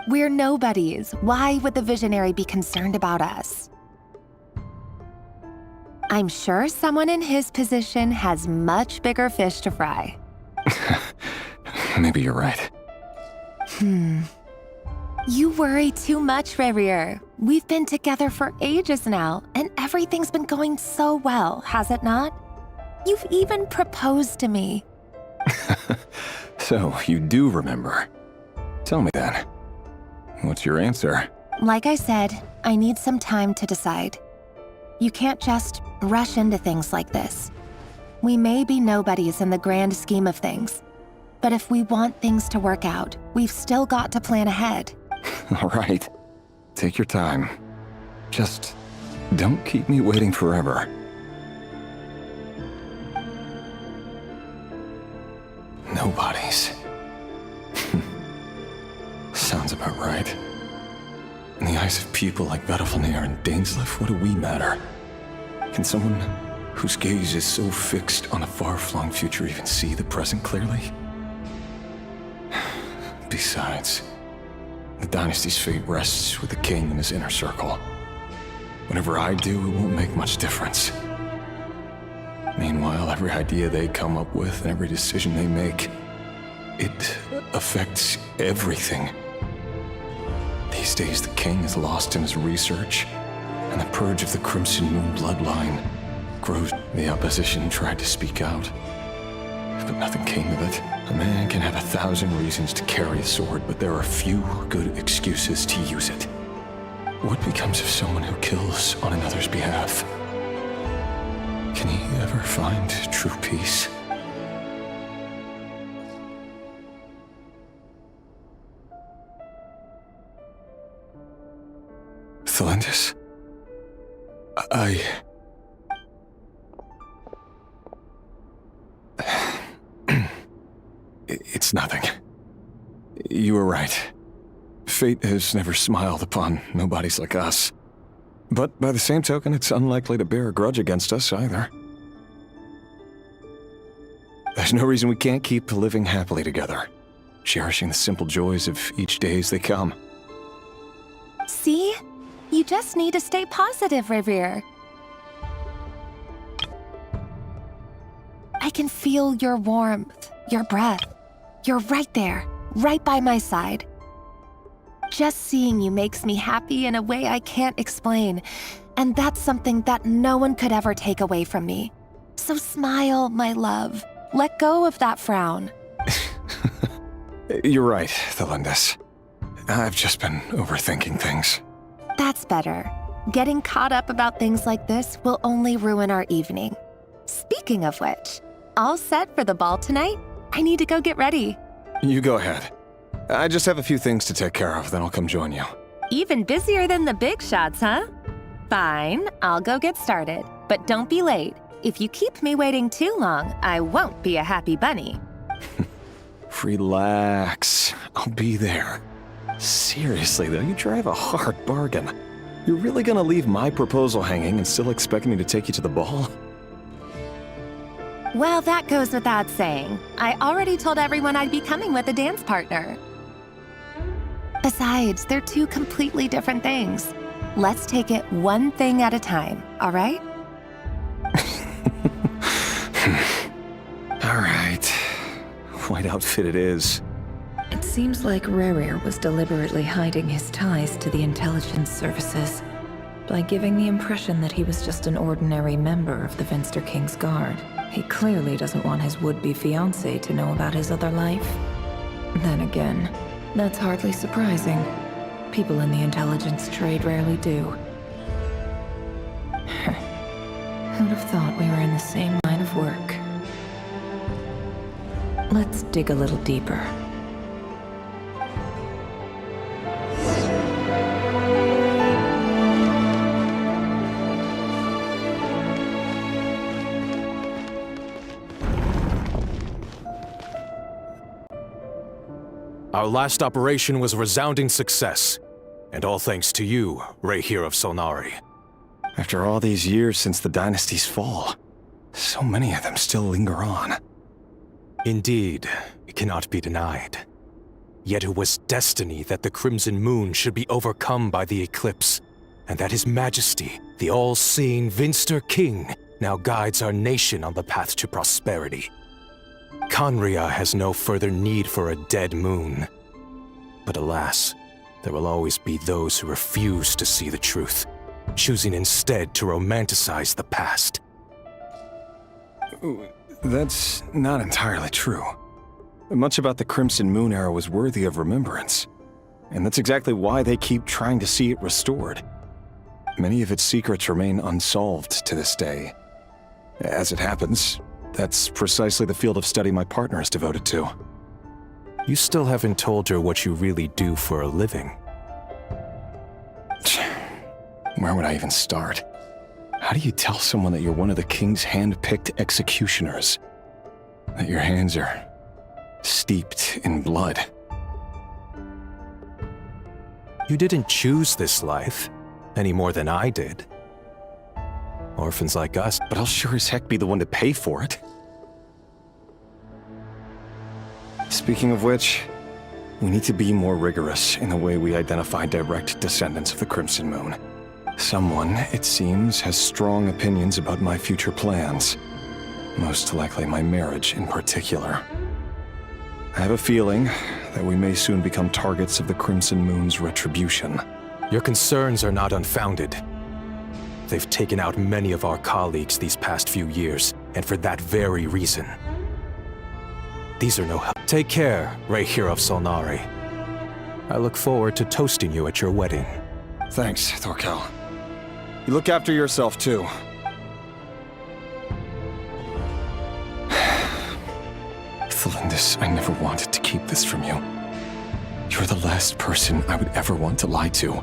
We're nobodies. Why would the Visionary be concerned about us? I'm sure someone in his position has much bigger fish to fry. Maybe you're right. You worry too much, Rerir. We've been together for ages now, and everything's been going so well, has it not? You've even proposed to me. So, you do remember. Tell me then. What's your answer? Like I said, I need some time to decide. You can't just rush into things like this. We may be nobodies in the grand scheme of things, but if we want things to work out, we've still got to plan ahead. All right. Take your time. Just don't keep me waiting forever. Nobodies. Sounds about right. In the eyes of people like Vedafulnir and Dainsleif, what do we matter? Can someone whose gaze is so fixed on a far-flung future even see the present clearly? Besides, the dynasty's fate rests with the king and his inner circle. Whatever I do, it won't make much difference. Meanwhile, every idea they come up with and every decision they make, it affects everything. These days, the king is lost in his research, and the purge of the Crimson Moon bloodline grows. The opposition tried to speak out, but nothing came of it. A man can have 1,000 reasons to carry a sword, but there are few good excuses to use it. What becomes of someone who kills on another's behalf? Can he ever find true peace? Felindis? It's nothing. You were right. Fate has never smiled upon nobodies like us. But by the same token, it's unlikely to bear a grudge against us either. There's no reason we can't keep living happily together, cherishing the simple joys of each day as they come. See? You just need to stay positive, Rerir. I can feel your warmth, your breath. You're right there, right by my side. Just seeing you makes me happy in a way I can't explain, and that's something that no one could ever take away from me. So smile, my love. Let go of that frown. You're right, Thelindis. I've just been overthinking things. That's better. Getting caught up about things like this will only ruin our evening. Speaking of which, all set for the ball tonight? I need to go get ready. You go ahead. I just have a few things to take care of, then I'll come join you. Even busier than the big shots, huh? Fine, I'll go get started. But don't be late. If you keep me waiting too long, I won't be a happy bunny. Relax. I'll be there. Seriously, though, you drive a hard bargain. You're really gonna leave my proposal hanging and still expect me to take you to the ball? Well, that goes without saying. I already told everyone I'd be coming with a dance partner. Besides, they're two completely different things. Let's take it one thing at a time, all right? All right. White outfit it is. It seems like Rerir was deliberately hiding his ties to the intelligence services by giving the impression that he was just an ordinary member of the Venster King's Guard. He clearly doesn't want his would-be fiancée to know about his other life. Then again, that's hardly surprising. People in the intelligence trade rarely do. Who'd have thought we were in the same line of work? Let's dig a little deeper. Our last operation was a resounding success, and all thanks to you, Rerir of Solnari. After all these years since the dynasty's fall, so many of them still linger on. Indeed, it cannot be denied. Yet it was destiny that the Crimson Moon should be overcome by the eclipse, and that His Majesty, the all-seeing Venster King, now guides our nation on the path to prosperity. Conria has no further need for a dead moon. But alas, there will always be those who refuse to see the truth, choosing instead to romanticize the past. That's not entirely true. Much about the Crimson Moon era was worthy of remembrance, and that's exactly why they keep trying to see it restored. Many of its secrets remain unsolved to this day. As it happens, that's precisely the field of study my partner is devoted to. You still haven't told her what you really do for a living. Where would I even start? How do you tell someone that you're one of the king's hand-picked executioners? That your hands are steeped in blood? You didn't choose this life, any more than I did. Orphans like us, but I'll sure as heck be the one to pay for it. Speaking of which, we need to be more rigorous in the way we identify direct descendants of the Crimson Moon. Someone, it seems, has strong opinions about my future plans. Most likely my marriage in particular. I have a feeling that we may soon become targets of the Crimson Moon's retribution. Your concerns are not unfounded. They've taken out many of our colleagues these past few years, and for that very reason. These are no help. Take care, Rerir of Solnari. I look forward to toasting you at your wedding. Thanks, Thorkel. You look after yourself, too. Thelindis, I never wanted to keep this from you. You're the last person I would ever want to lie to.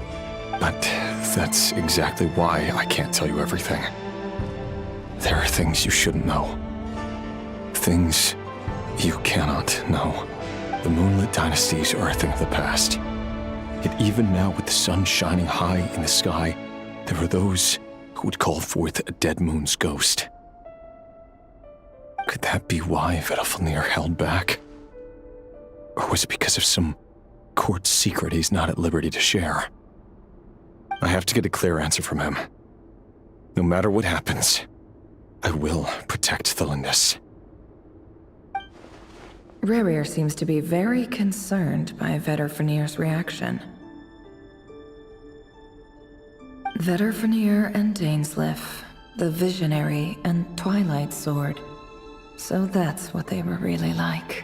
But that's exactly why I can't tell you everything. There are things you shouldn't know. Things you cannot know. The moonlit dynasties are a thing of the past. Yet even now, with the sun shining high in the sky, there are those who would call forth a dead moon's ghost. Could that be why Vedalfnir held back? Or was it because of some court secret he's not at liberty to share? I have to get a clear answer from him. No matter what happens, I will protect Thelindis. Rerir seems to be very concerned by Vedalfnir's reaction. Vedalfnir and dainsleif, the visionary and twilight sword. So that's what they were really like.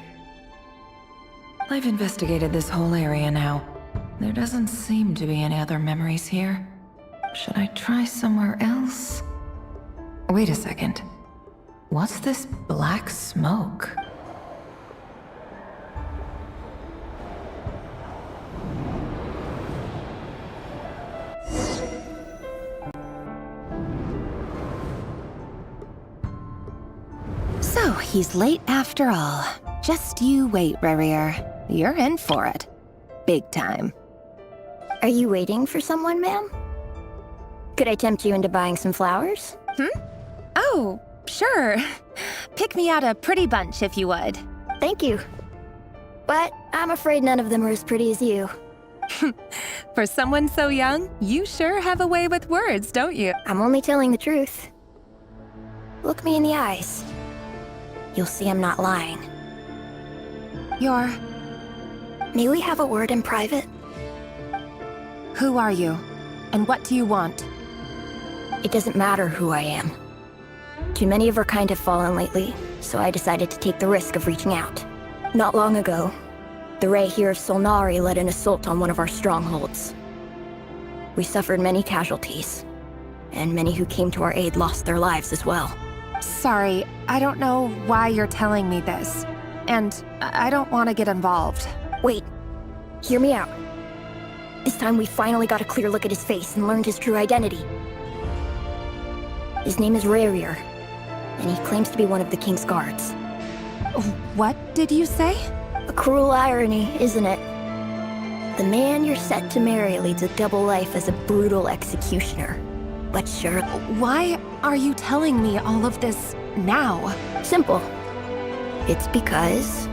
I've investigated this whole area now. There doesn't seem to be any other memories here. Should I try somewhere else? Wait a second. What's this black smoke? So, he's late after all. Just you wait, Rerir. You're in for it. Big time. Are you waiting for someone, ma'am? Could I tempt you into buying some flowers? Oh, sure. Pick me out a pretty bunch if you would. Thank you. But I'm afraid none of them are as pretty as you. For someone so young, you sure have a way with words, don't you? I'm only telling the truth. Look me in the eyes. You'll see I'm not lying. May we have a word in private? Who are you? And what do you want? It doesn't matter who I am. Too many of our kind have fallen lately, so I decided to take the risk of reaching out. Not long ago, the rerir of Solnari led an assault on one of our strongholds. We suffered many casualties, and many who came to our aid lost their lives as well. Sorry, I don't know why you're telling me this. And I don't want to get involved. Wait, hear me out. This time we finally got a clear look at his face and learned his true identity. His name is Rerir, and he claims to be one of the King's guards. What did you say? A cruel irony, isn't it? The man you're set to marry leads a double life as a brutal executioner. But sure. Why are you telling me all of this now? Simple. It's because...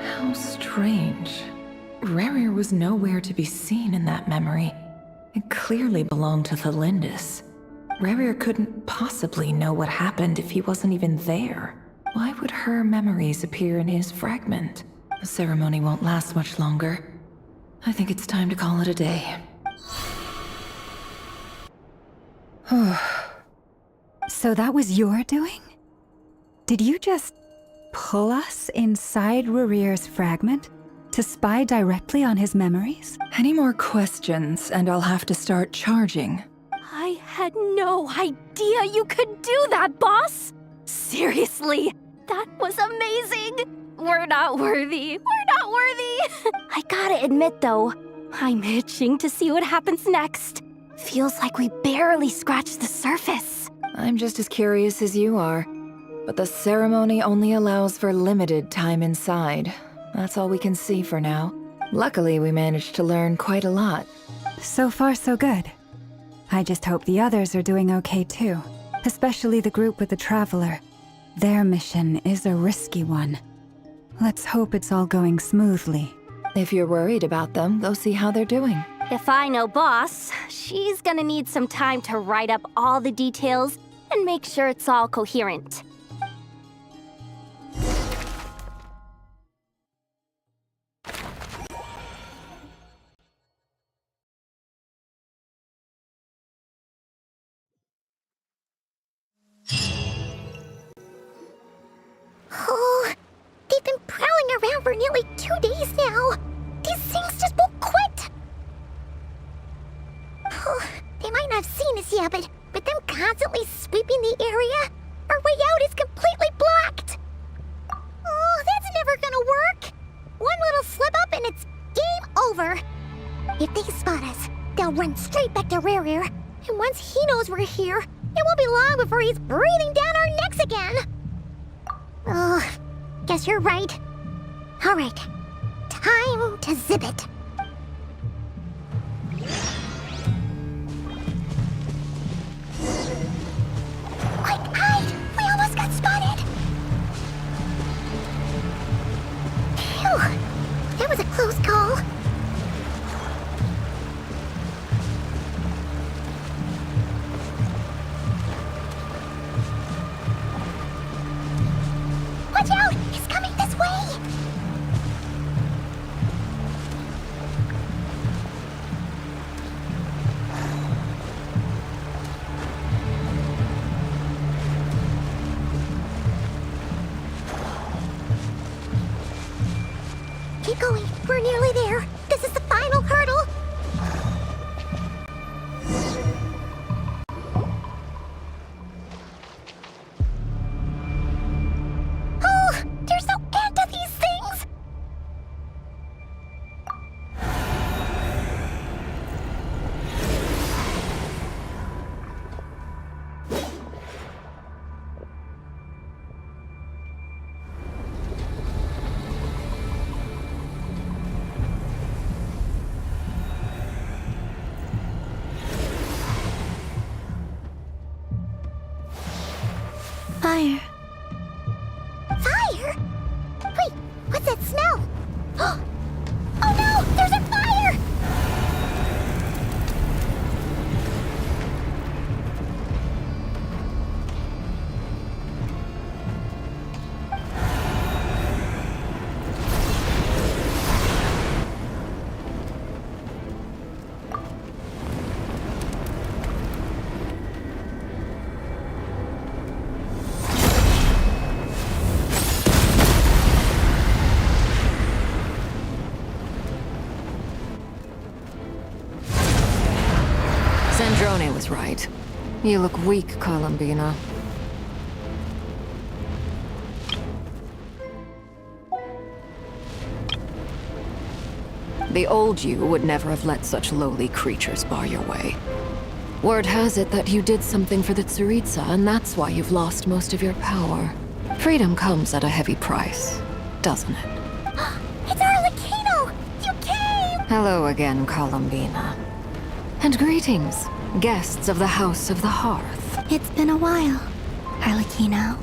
How strange. Rerir was nowhere to be seen in that memory. It clearly belonged to Thelindis. Rerir couldn't possibly know what happened if he wasn't even there. Why would her memories appear in his fragment? The ceremony won't last much longer. I think it's time to call it a day. So that was your doing? Did you just pull us inside Rerir's fragment to spy directly on his memories? Any more questions, and I'll have to start charging. I had no idea you could do that, boss! Seriously, that was amazing! We're not worthy. We're not worthy! I gotta admit, though, I'm itching to see what happens next. Feels like we barely scratched the surface. I'm just as curious as you are. But the ceremony only allows for limited time inside. That's all we can see for now. Luckily, we managed to learn quite a lot. So far, so good. I just hope the others are doing okay too. Especially the group with the Traveler. Their mission is a risky one. Let's hope it's all going smoothly. If you're worried about them, go see how they're doing. If I know boss, she's gonna need some time to write up all the details and make sure it's all coherent. Oh, they've been prowling around for nearly 2 days now. These things just won't quit. Oh, they might not have seen us yet, but them constantly sweeping the area, our way out is completely blocked. Oh, that's never gonna work. One little slip up and it's game over. If they spot us, they'll run straight back to Rerir. And once he knows we're here, it won't be long before he's breathing down our necks again. Oh, guess you're right. All right, time to zip it. Quick, hide! We almost got spotted! Phew, that was a close call. Watch out! He's coming this way! Keep going. We're nearly there. This is the final hurdle. Oh, there's no end to these things. Fire. Fire? Wait, what's that smell? Oh no, there's a fire! Sandrone was right. You look weak, coolumbina. The old you would never have let such lowly creatures bar your way. Word has it that you did something for the Tsaritsa, and that's why you've lost most of your power. Freedom comes at a heavy price, doesn't it? It's Arlecchino! You came! Hello again, coolumbina. And greetings, guests of the House of the Hearth. It's been a while, Arlecchino.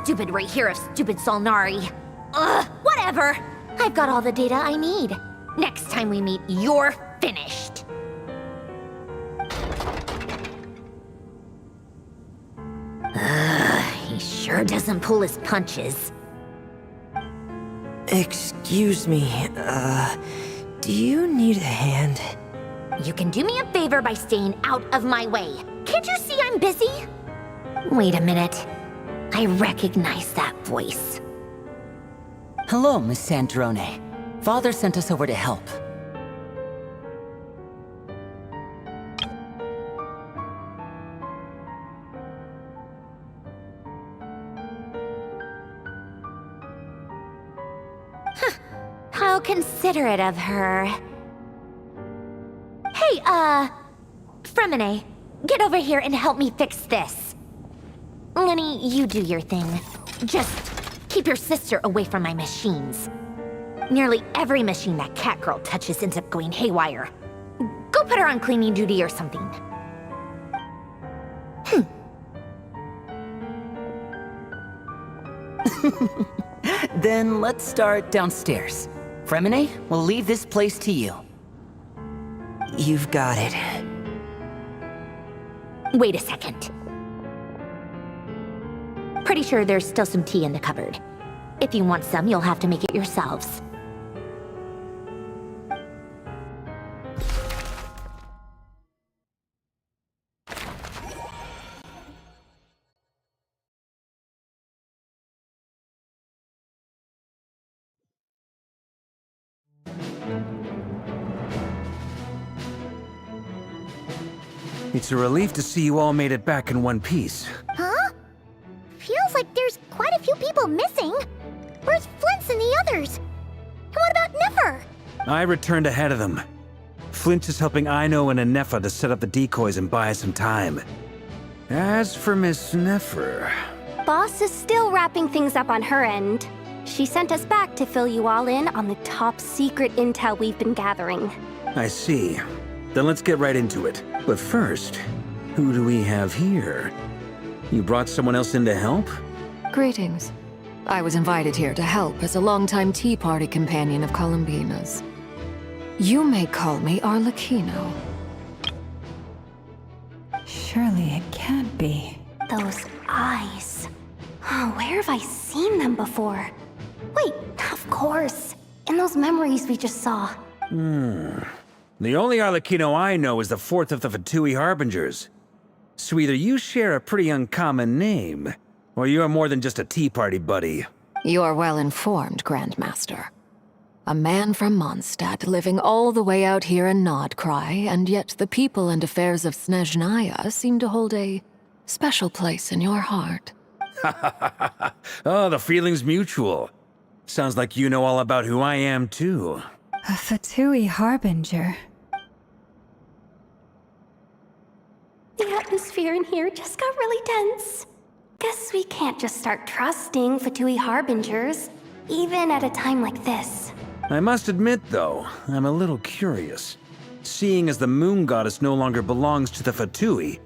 Stupid rerir of stupid Solnari. Ugh, whatever. I've got all the data I need. Next time we meet, you're finished. He sure doesn't pull his punches. Excuse me, do you need a hand? You can do me a favor by staying out of my way. Can't you see I'm busy? Wait a minute. I recognize that voice. Hello, Miss Sandrone. Father sent us over to help. How considerate of her. Hey, Fremine, get over here and help me fix this. Lenny, you do your thing. Just keep your sister away from my machines. Nearly every machine that cat girl touches ends up going haywire. Go put her on cleaning duty or something. Then let's start downstairs. Fremine, we'll leave this place to you. You've got it. Wait a second. Pretty sure there's still some tea in the cupboard. If you want some, you'll have to make it yourselves. It's a relief to see you all made it back in one piece. Huh? Feels like there's quite a few people missing. Where's Flins and the others? And what about Nefer? I returned ahead of them. Flint is helping Ino and nefer to set up the decoys and buy us some time. As for Miss Nefer... Boss is still wrapping things up on her end. She sent us back to fill you all in on the top secret intel we've been gathering. I see. Then let's get right into it. But first, who do we have here? You brought someone else in to help? Greetings. I was invited here to help as a longtime tea party companion of Coolumbina's. You may call me Arlecchino. Surely it can't be. Those eyes. Oh, where have I seen them before? Wait, of course. In those memories we just saw. The only Arlecchino I know is the fourth of the Fatui Harbingers. So either you share a pretty uncommon name, or you're more than just a tea party buddy. You're well informed, Grandmaster. A man from Mondstadt living all the way out here in Nordkrai, and yet the people and affairs of Snezhnaya seem to hold a special place in your heart. Oh, the feeling's mutual. Sounds like you know all about who I am, too. A Fatui Harbinger. The atmosphere in here just got really tense. Guess we can't just start trusting Fatui Harbingers, even at a time like this. I must admit, though, I'm a little curious. Seeing as the moon goddess no longer belongs to the Fatui,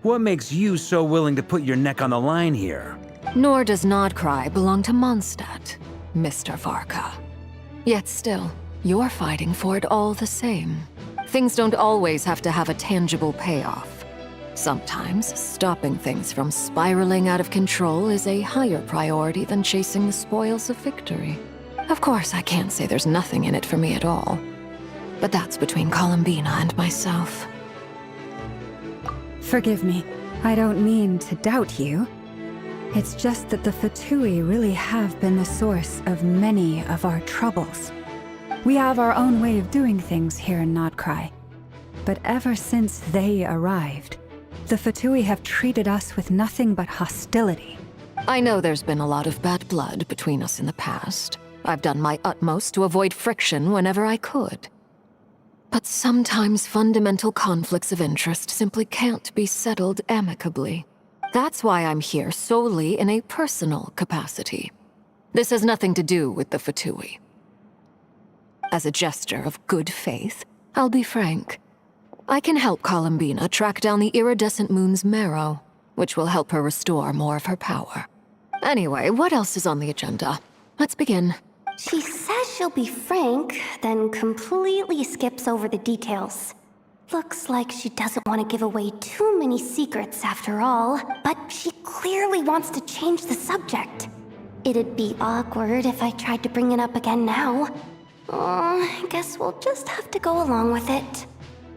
what makes you so willing to put your neck on the line here? Nor does Nordkrai belong to Mondstadt, Mr. Varka. Yet still, you're fighting for it all the same. Things don't always have to have a tangible payoff. Sometimes, stopping things from spiraling out of control is a higher priority than chasing the spoils of victory. Of course, I can't say there's nothing in it for me at all. But that's between Coolumbina and myself. Forgive me. I don't mean to doubt you. It's just that the Fatui really have been the source of many of our troubles. We have our own way of doing things here in Nordkrai. But ever since they arrived, the Fatui have treated us with nothing but hostility. I know there's been a lot of bad blood between us in the past. I've done my utmost to avoid friction whenever I could. But sometimes fundamental conflicts of interest simply can't be settled amicably. That's why I'm here solely in a personal capacity. This has nothing to do with the Fatui. As a gesture of good faith, I'll be frank. I can help Coolumbina track down the iridescent moon's marrow, which will help her restore more of her power. Anyway, what else is on the agenda? Let's begin. She says she'll be frank, then completely skips over the details. Looks like she doesn't want to give away too many secrets after all, but she clearly wants to change the subject. It'd be awkward if I tried to bring it up again now. I guess we'll just have to go along with it.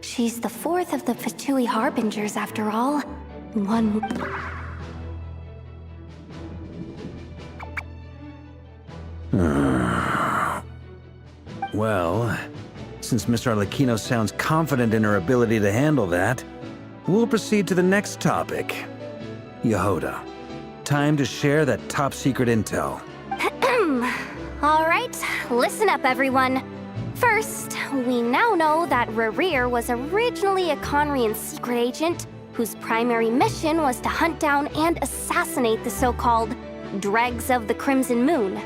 She's the fourth of the Fatui Harbingers after all. Well, since Miss Arlecchino sounds confident in her ability to handle that, we'll proceed to the next topic. Yehoda, time to share that top-secret intel. All right, listen up, everyone. First, we now know that Rerir was originally a Conrian secret agent whose primary mission was to hunt down and assassinate the so-called Dregs of the Crimson Moon.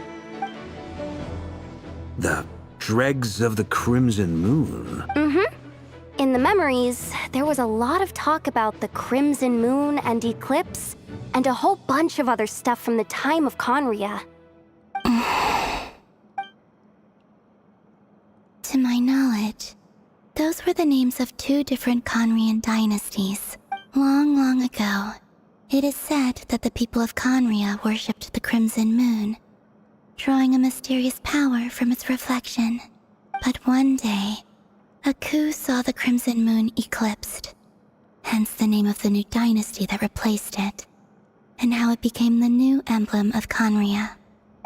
The Dregs of the Crimson Moon? In the memories, there was a lot of talk about the Crimson Moon and Eclipse, and a whole bunch of other stuff from the time of Conria. To my knowledge, those were the names of two different Conrian dynasties. Long, long ago, it is said that the people of Conria worshipped the Crimson Moon, drawing a mysterious power from its reflection. But one day, a coup saw the Crimson Moon eclipsed, hence the name of the new dynasty that replaced it, and how it became the new emblem of Conria.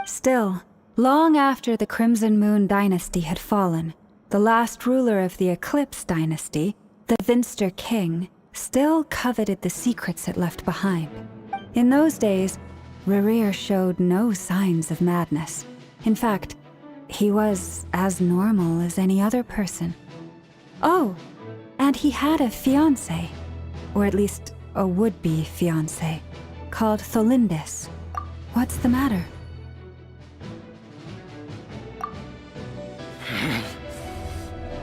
Still, long after the Crimson Moon dynasty had fallen, the last ruler of the Eclipse dynasty, the Vinster King, still coveted the secrets it left behind. In those days, Rerir showed no signs of madness. In fact, he was as normal as any other person. Oh, and he had a fiancé, or at least a would-be fiancé, called Tholindis. What's the matter?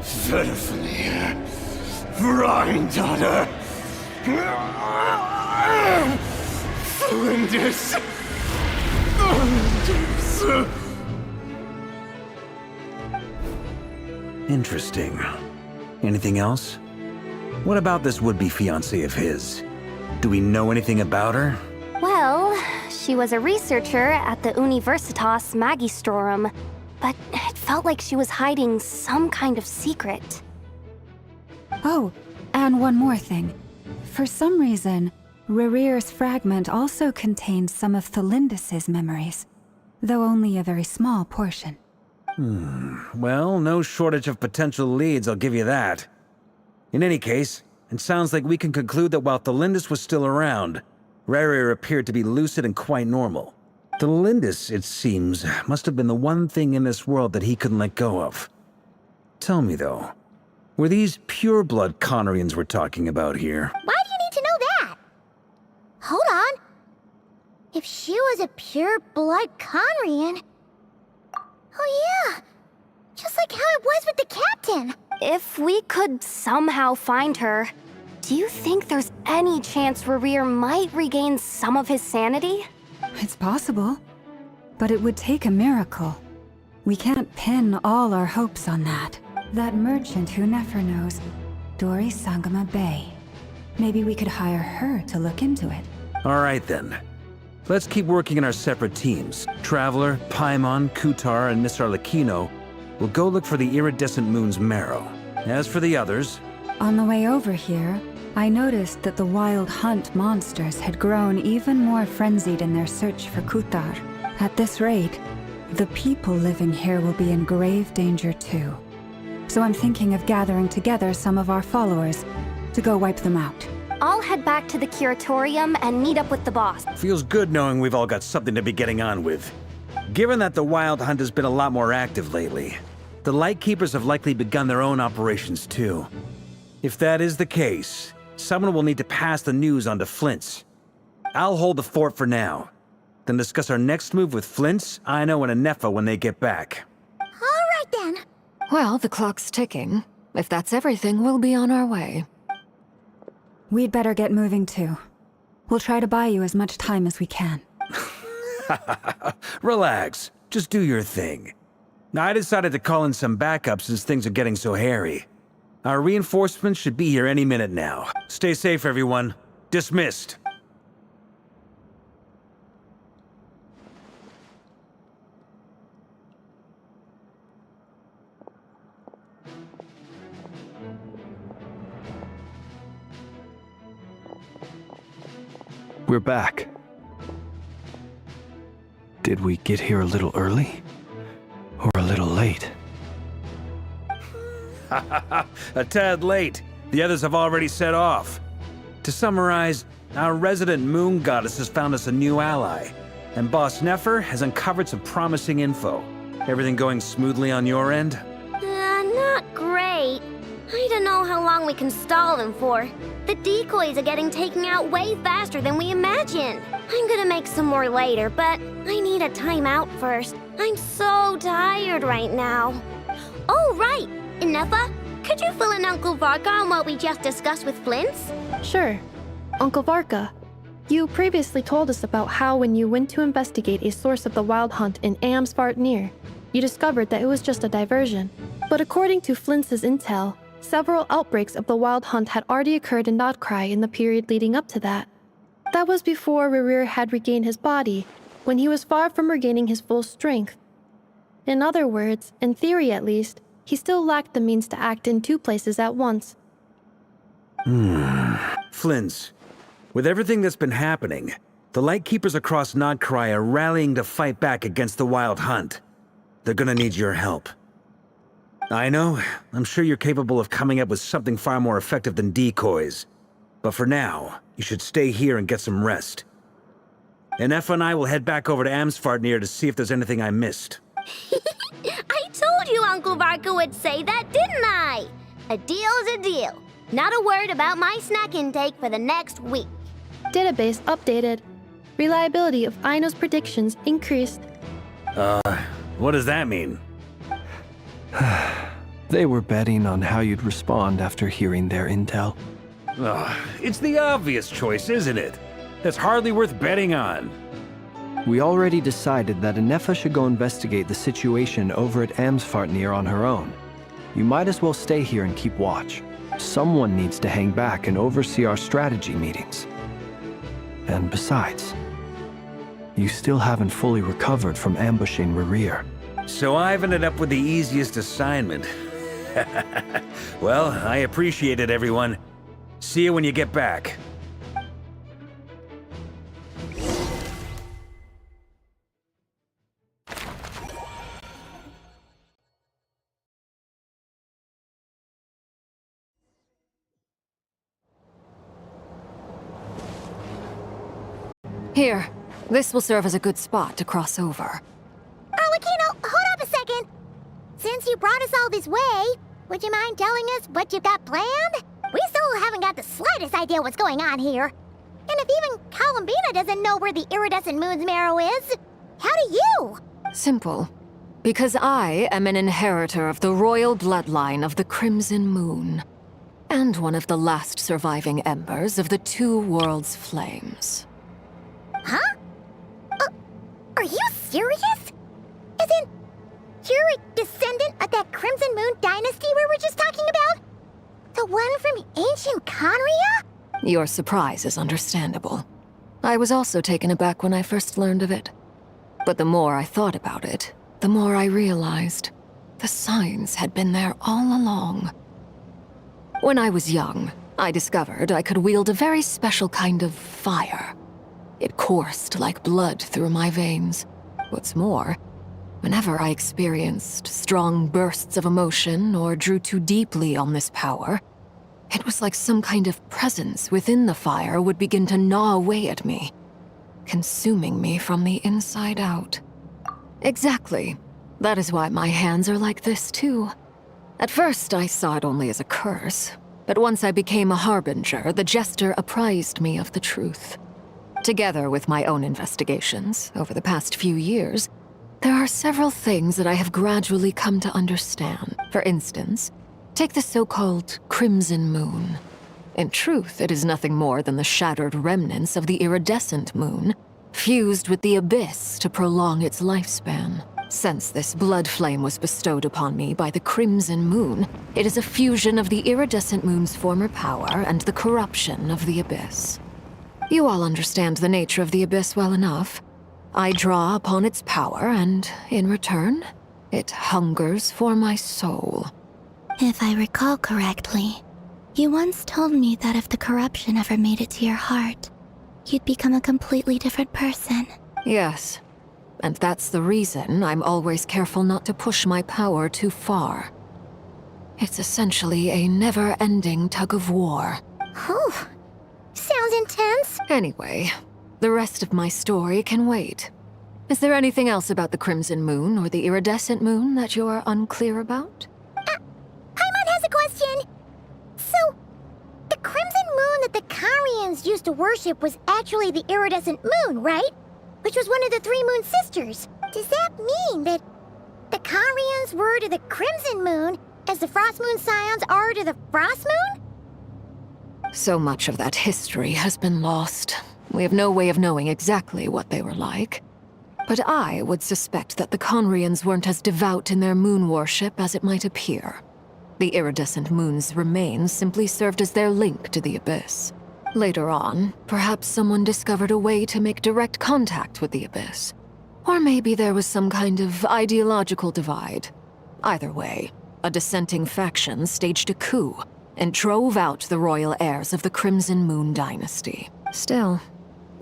Verfnir, Rheindaughter, Flinders. Interesting. Anything else? What about this would-be fiancé of his? Do we know anything about her? Well, she was a researcher at the Universitas Magistrorum, but it felt like she was hiding some kind of secret. Oh, and one more thing. For some reason, Rerir's fragment also contains some of Tholindis' memories, though only a very small portion. Well, no shortage of potential leads, I'll give you that. In any case, it sounds like we can conclude that while Tholindis was still around, Rerir appeared to be lucid and quite normal. Tholindis, it seems, must have been the one thing in this world that he couldn't let go of. Tell me, though, were these pure-blood Conorians we're talking about here? Why do you need to know that? Hold on. If she was a pure-blood Conrian... Oh yeah, just like how it was with the captain. If we could somehow find her, do you think there's any chance Rerir might regain some of his sanity? It's possible, but it would take a miracle. We can't pin all our hopes on that. That merchant who nefer knows, Dori Sangama Bay. Maybe we could hire her to look into it. All right, then. Let's keep working in our separate teams. Traveler, Paimon, Kutar, and Miss Arlecchino will go look for the iridescent moon's marrow. As for the others... On the way over here, I noticed that the wild hunt monsters had grown even more frenzied in their search for Kutar. At this rate, the people living here will be in grave danger too. So I'm thinking of gathering together some of our followers to go wipe them out. I'll head back to the curatorium and meet up with the boss. Feels good knowing we've all got something to be getting on with. Given that the Wild Hunt has been a lot more active lately, the Lightkeepers have likely begun their own operations too. If that is the case, someone will need to pass the news on to Flins. I'll hold the fort for now, then discuss our next move with Flins, Aino, and Nefer when they get back. All right then. Well, the clock's ticking. If that's everything, we'll be on our way. We'd better get moving too. We'll try to buy you as much time as we can. Relax. Just do your thing. I decided to call in some backup since things are getting so hairy. Our reinforcements should be here any minute now. Stay safe, everyone. Dismissed. We're back. Did we get here a little early? Or a little late? A tad late. The others have already set off. To summarize, our resident moon goddess has found us a new ally, and Boss Nefer has uncovered some promising info. Everything going smoothly on your end? Not great. I don't know how long we can stall them for. The decoys are getting taken out way faster than we imagined. I'm gonna make some more later, but I need a timeout first. I'm so tired right now. Oh, right! Nefer, could you fill in Uncle Varka on what we just discussed with Flins? Sure. Uncle Varka, you previously told us about how when you went to investigate a source of the Wild Hunt in Amsvartnir, you discovered that it was just a diversion. But according to Flins's intel, several outbreaks of the Wild Hunt had already occurred in Nodkrai in the period leading up to that. That was before Rerir had regained his body, when he was far from regaining his full strength. In other words, in theory at least, he still lacked the means to act in two places at once. Flins, with everything that's been happening, the Lightkeepers across Nodkrai are rallying to fight back against the Wild Hunt. They're gonna need your help. I know, I'm sure you're capable of coming up with something far more effective than decoys. But for now, you should stay here and get some rest. And Nefer and I will head back over to Amsfartnir to see if there's anything I missed. I told you Uncle Varka would say that, didn't I? A deal's a deal. Not a word about my snack intake for the next week. Database updated. Reliability of Aino's predictions increased. What does that mean? They were betting on how you'd respond after hearing their intel. It's the obvious choice, isn't it? That's hardly worth betting on. We already decided that Nefer should go investigate the situation over at Amsfartnir on her own. You might as well stay here and keep watch. Someone needs to hang back and oversee our strategy meetings. And besides, you still haven't fully recovered from ambushing Rerir. So I've ended up with the easiest assignment. Well, I appreciate it, everyone. See you when you get back. Here, this will serve as a good spot to cross over. Arlecchino, hold up a second. Since you brought us all this way, would you mind telling us what you've got planned? We still haven't got the slightest idea what's going on here. And if even coolumbina doesn't know where the iridescent moon's marrow is, how do you? Simple. Because I am an inheritor of the royal bloodline of the Crimson Moon. And one of the last surviving embers of the Two Worlds' flames. Huh? Are you serious? As in, you're a descendant of that Crimson Moon dynasty we were just talking about? The one from ancient Conria? Your surprise is understandable. I was also taken aback when I first learned of it. But the more I thought about it, the more I realized the signs had been there all along. When I was young, I discovered I could wield a very special kind of fire. It coursed like blood through my veins. What's more, whenever I experienced strong bursts of emotion or drew too deeply on this power, it was like some kind of presence within the fire would begin to gnaw away at me, consuming me from the inside out. Exactly. That is why my hands are like this too. At first, I saw it only as a curse, but once I became a harbinger, the jester apprised me of the truth. Together with my own investigations over the past few years, there are several things that I have gradually come to understand. For instance, take the so-called Crimson Moon. In truth, it is nothing more than the shattered remnants of the iridescent moon, fused with the abyss to prolong its lifespan. Since this blood flame was bestowed upon me by the Crimson Moon, it is a fusion of the iridescent moon's former power and the corruption of the abyss. You all understand the nature of the abyss well enough. I draw upon its power, and in return, it hungers for my soul. If I recall correctly, you once told me that if the corruption ever made it to your heart, you'd become a completely different person. Yes, and that's the reason I'm always careful not to push my power too far. It's essentially a never-ending tug-of-war. Whew. Sounds intense. Anyway, the rest of my story can wait. Is there anything else about the Crimson Moon or the iridescent moon that you're unclear about? Paimon has a question. So, the Crimson Moon that the Carians used to worship was actually the iridescent moon, right? Which was one of the three moon sisters. Does that mean that the Carians were to the Crimson Moon as the Frost Moon Scions are to the Frost Moon? So much of that history has been lost. We have no way of knowing exactly what they were like. But I would suspect that the Conrians weren't as devout in their moon worship as it might appear. The iridescent moon's remains simply served as their link to the abyss. Later on, perhaps someone discovered a way to make direct contact with the abyss. Or maybe there was some kind of ideological divide. Either way, a dissenting faction staged a coup and drove out the royal heirs of the Crimson Moon dynasty. Still,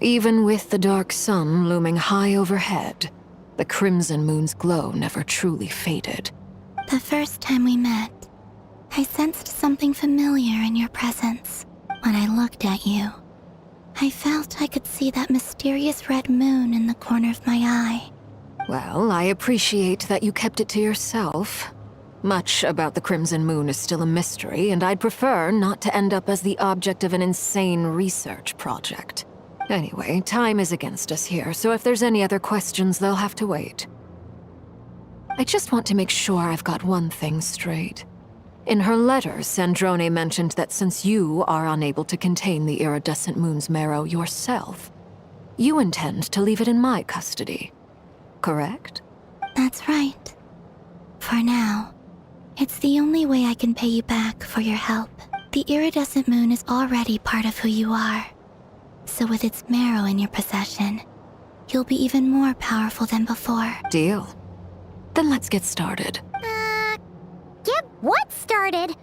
even with the dark sun looming high overhead, the Crimson Moon's glow never truly faded. The first time we met, I sensed something familiar in your presence. When I looked at you, I felt I could see that mysterious red moon in the corner of my eye. Well, I appreciate that you kept it to yourself. Much about the Crimson Moon is still a mystery, and I'd prefer not to end up as the object of an insane research project. Anyway, time is against us here, so if there's any other questions, they'll have to wait. I just want to make sure I've got one thing straight. In her letter, Sandrone mentioned that since you are unable to contain the iridescent moon's marrow yourself, you intend to leave it in my custody. Correct? That's right. For now. It's the only way I can pay you back for your help. The iridescent moon is already part of who you are. So with its marrow in your possession, you'll be even more powerful than before. Deal. Then let's get started. Get what started?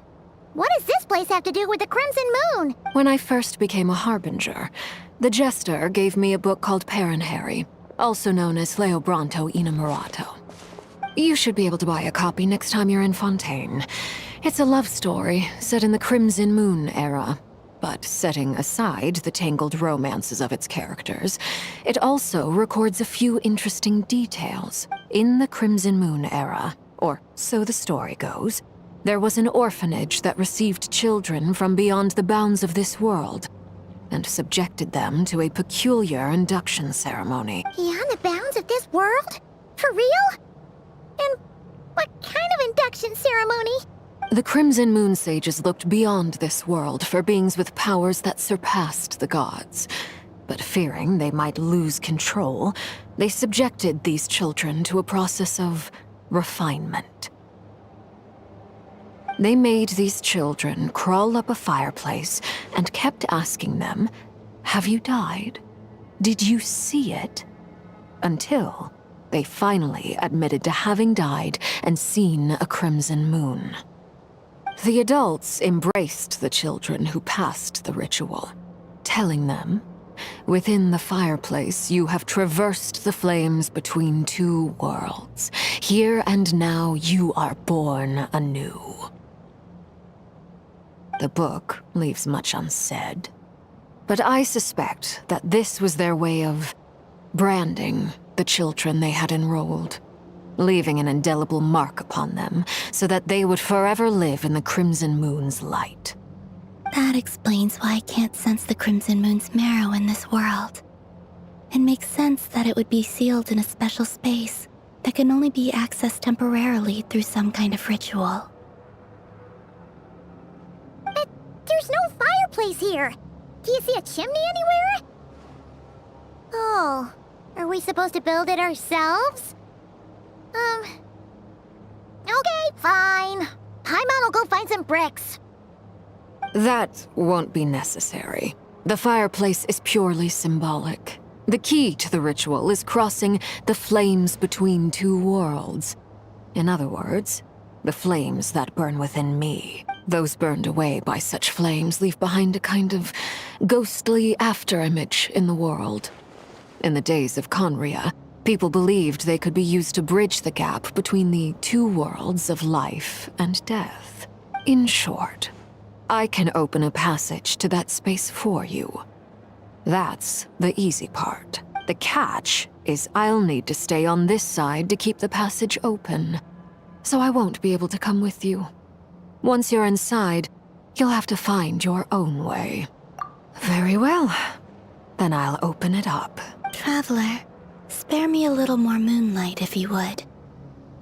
What does this place have to do with the Crimson Moon? When I first became a Harbinger, the Jester gave me a book called Paranhari, also known as Leobranto Innamorato. You should be able to buy a copy next time you're in Fontaine. It's a love story set in the Crimson Moon era. But setting aside the tangled romances of its characters, it also records a few interesting details. In the Crimson Moon era, or so the story goes, there was an orphanage that received children from beyond the bounds of this world, and subjected them to a peculiar induction ceremony. Beyond the bounds of this world? For real? And what kind of induction ceremony? The Crimson Moon sages looked beyond this world for beings with powers that surpassed the gods. But fearing they might lose control, they subjected these children to a process of refinement. They made these children crawl up a fireplace and kept asking them, "Have you died? Did you see it?" Until they finally admitted to having died and seen a crimson moon. The adults embraced the children who passed the ritual, telling them, "Within the fireplace, you have traversed the flames between two worlds. Here and now, you are born anew." The book leaves much unsaid, but I suspect that this was their way of branding the children they had enrolled, leaving an indelible mark upon them so that they would forever live in the Crimson Moon's light. That explains why I can't sense the Crimson Moon's marrow in this world. It makes sense that it would be sealed in a special space that can only be accessed temporarily through some kind of ritual. But there's no fireplace here. Do you see a chimney anywhere? Oh, are we supposed to build it ourselves? Okay, fine. Paimon will go find some bricks. That won't be necessary. The fireplace is purely symbolic. The key to the ritual is crossing the flames between two worlds. In other words, the flames that burn within me. Those burned away by such flames leave behind a kind of ghostly afterimage in the world. In the days of Conria, people believed they could be used to bridge the gap between the two worlds of life and death. In short, I can open a passage to that space for you. That's the easy part. The catch is I'll need to stay on this side to keep the passage open, so I won't be able to come with you. Once you're inside, you'll have to find your own way. Very well. Then I'll open it up. Traveler, spare me a little more moonlight if you would.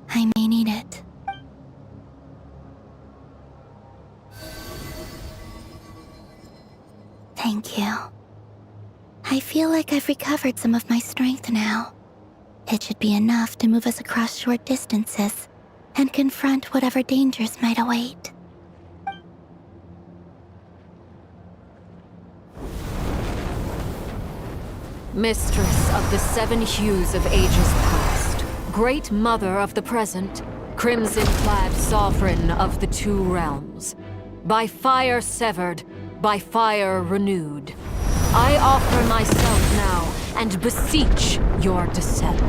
I may need it. Thank you. I feel like I've recovered some of my strength now. It should be enough to move us across short distances and confront whatever dangers might await. Mistress of the seven hues of ages past, great mother of the present, crimson-clad sovereign of the two realms, by fire severed, by fire renewed, I offer myself now and beseech your descent.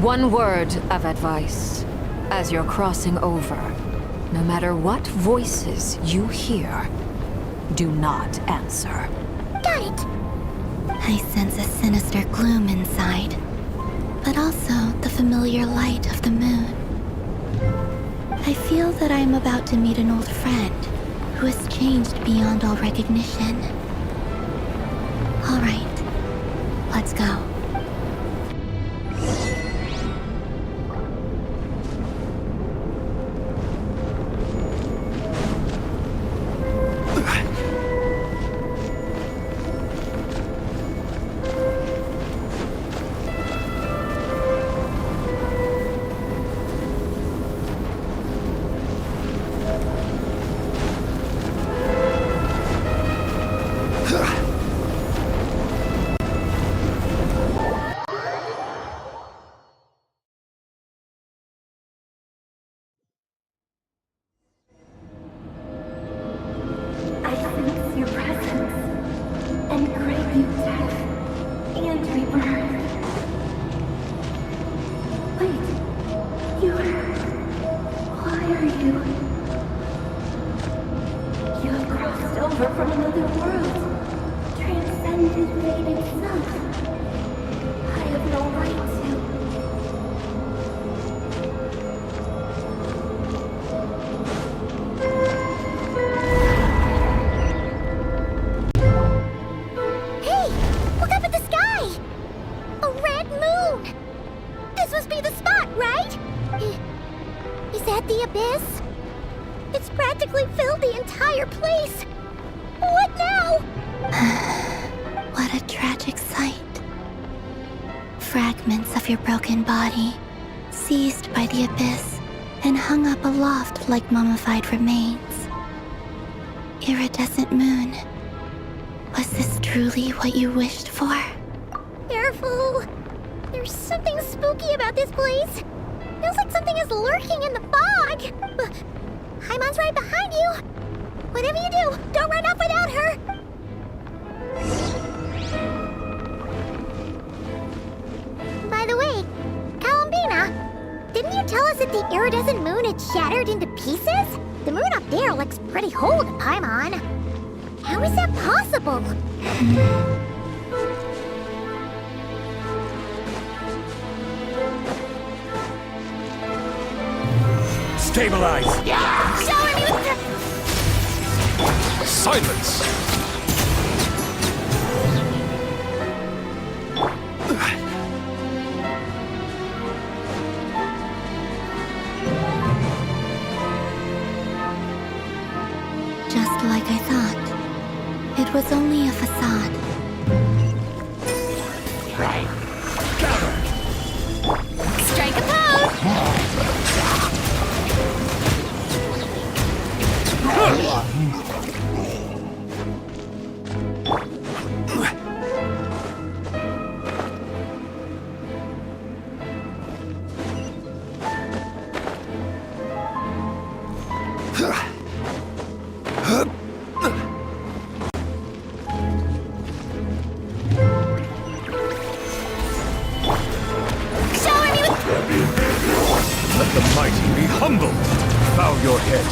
One word of advice. As you're crossing over, no matter what voices you hear, do not answer. Got it. I sense a sinister gloom inside, but also the familiar light of the moon. I feel that I am about to meet an old friend who has changed beyond all recognition. All right, let's go. What a tragic sight. Fragments of your broken body, seized by the abyss, and hung up aloft like mummified remains. Iridescent moon. Was this truly what you wished for? Careful! There's something spooky about this place. Feels like something is lurking in the fog. Paimon's right behind you. Whatever you do, don't run off without her. By the way, coolumbina, didn't you tell us that the iridescent moon had shattered into pieces? The moon up there looks pretty whole to Paimon. How is that possible? Stabilize! Yeah! Show him you... Silence! Just like I thought. It was only a facade. Strike a pose! Let the mighty be humbled. Bow your head.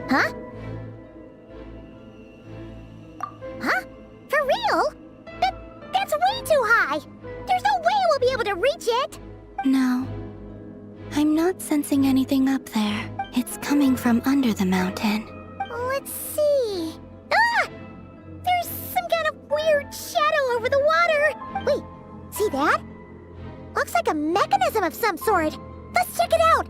Huh? Huh? For real? That's way too high! There's no way we'll be able to reach it! No. I'm not sensing anything up there. It's coming from under the mountain. Let's see... Ah! There's some kind of weird shadow over the water! Wait, see that? Looks like a mechanism of some sort! Let's check it out!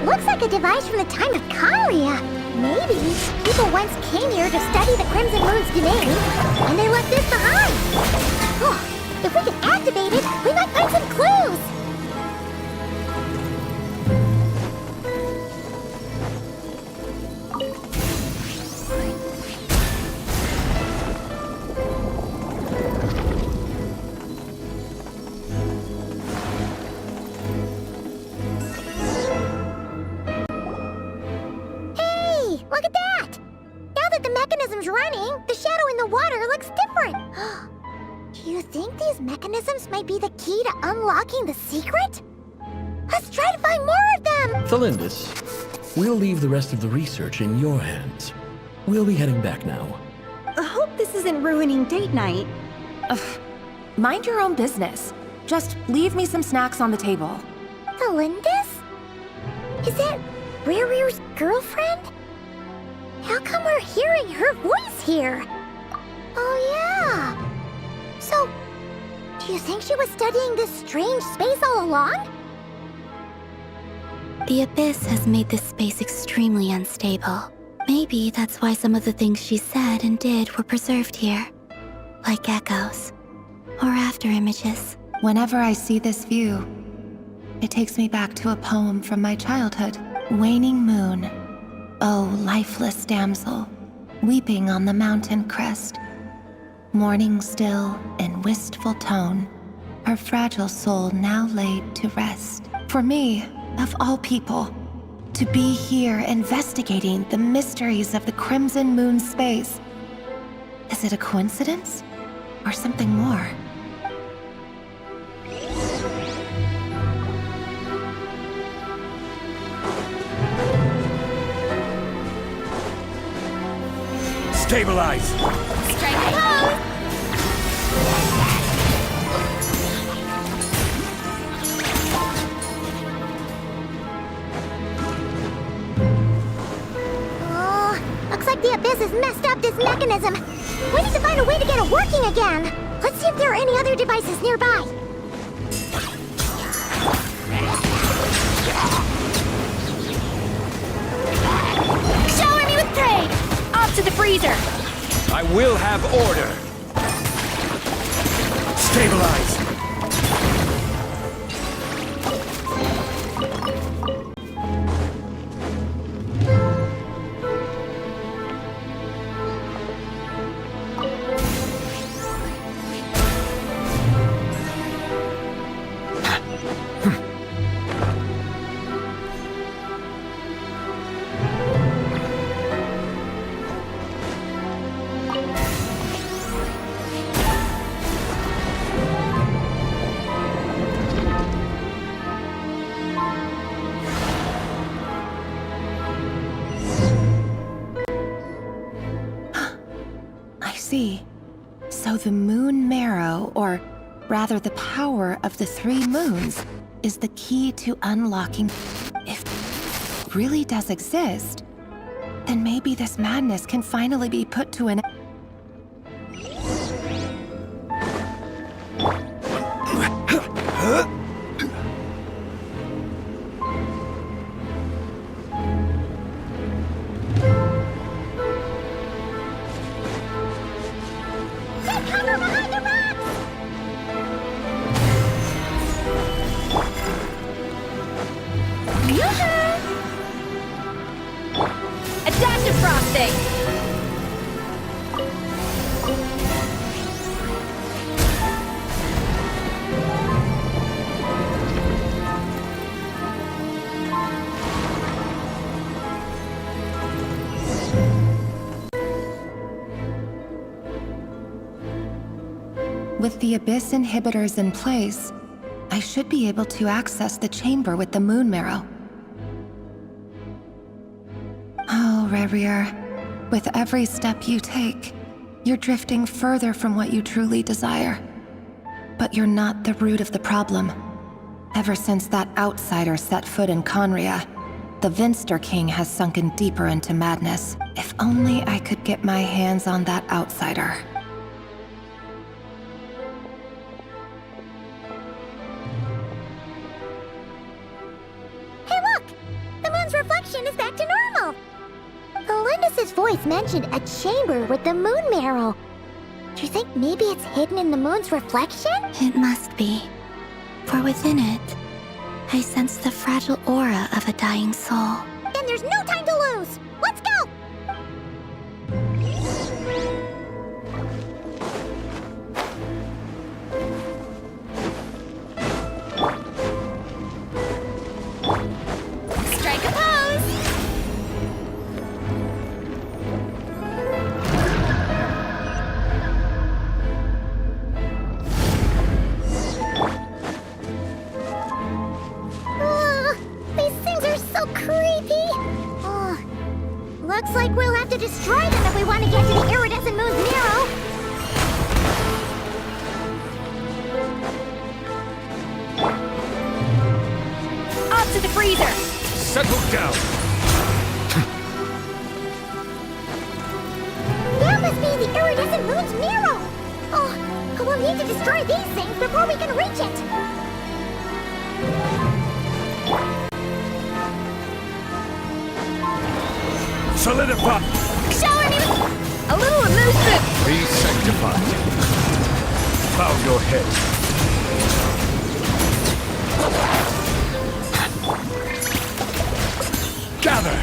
Looks like a device from the time of Krai. Maybe people once came here to study the Crimson Moon's domain, and they left this behind. Oh, if we can activate it, we might find some clues. Look at that! Now that the mechanism's running, the shadow in the water looks different. Do you think these mechanisms might be the key to unlocking the secret? Let's try to find more of them! Thalindis, we'll leave the rest of the research in your hands. We'll be heading back now. I hope this isn't ruining date night. Mind your own business. Just leave me some snacks on the table. Thalindis? Is that Rerir's girlfriend? How come we're hearing her voice here? Oh yeah! So, do you think she was studying this strange space all along? The Abyss has made this space extremely unstable. Maybe that's why some of the things she said and did were preserved here. Like echoes. Or after images. Whenever I see this view, it takes me back to a poem from my childhood. Waning moon. Oh, lifeless damsel, weeping on the mountain crest. Mourning still in wistful tone, her fragile soul now laid to rest. For me, of all people, to be here investigating the mysteries of the Crimson Moon space. Is it a coincidence? Or something more? Stabilize! Strike pose! Oh, looks like the Abyss has messed up this mechanism. We need to find a way to get it working again. Let's see if there are any other devices nearby. Shower me with trade! Off to the freezer! I will have order! Stabilize! So the moon marrow, or rather the power of the 3 moons, is the key to unlocking. If it really does exist, then maybe this madness can finally be put to an end. Adaptive frosting! With the Abyss inhibitors in place, I should be able to access the chamber with the moon marrow. Oh, Rerir, with every step you take, you're drifting further from what you truly desire. But you're not the root of the problem. Ever since that outsider set foot in Conria, the Vinster King has sunken deeper into madness. If only I could get my hands on that outsider. Hey look! The moon's reflection is back to normal! Belinda Genshin's voice mentioned a chamber with the moon marrow. Do you think maybe it's hidden in the moon's reflection? It must be. For within it, I sense the fragile aura of a dying soul. Then there's no time to lose! Let's go! Strike a pose! These things are so creepy! Looks like we'll have to destroy them if we want to get to the iridescent moon's marrow! Off to the freezer! Settle down! There must be the iridescent moon's marrow! Oh, we'll need to destroy these things before we can reach it! Solidify! Showing me a little elusive! Be sanctified. Bow your head. Gather!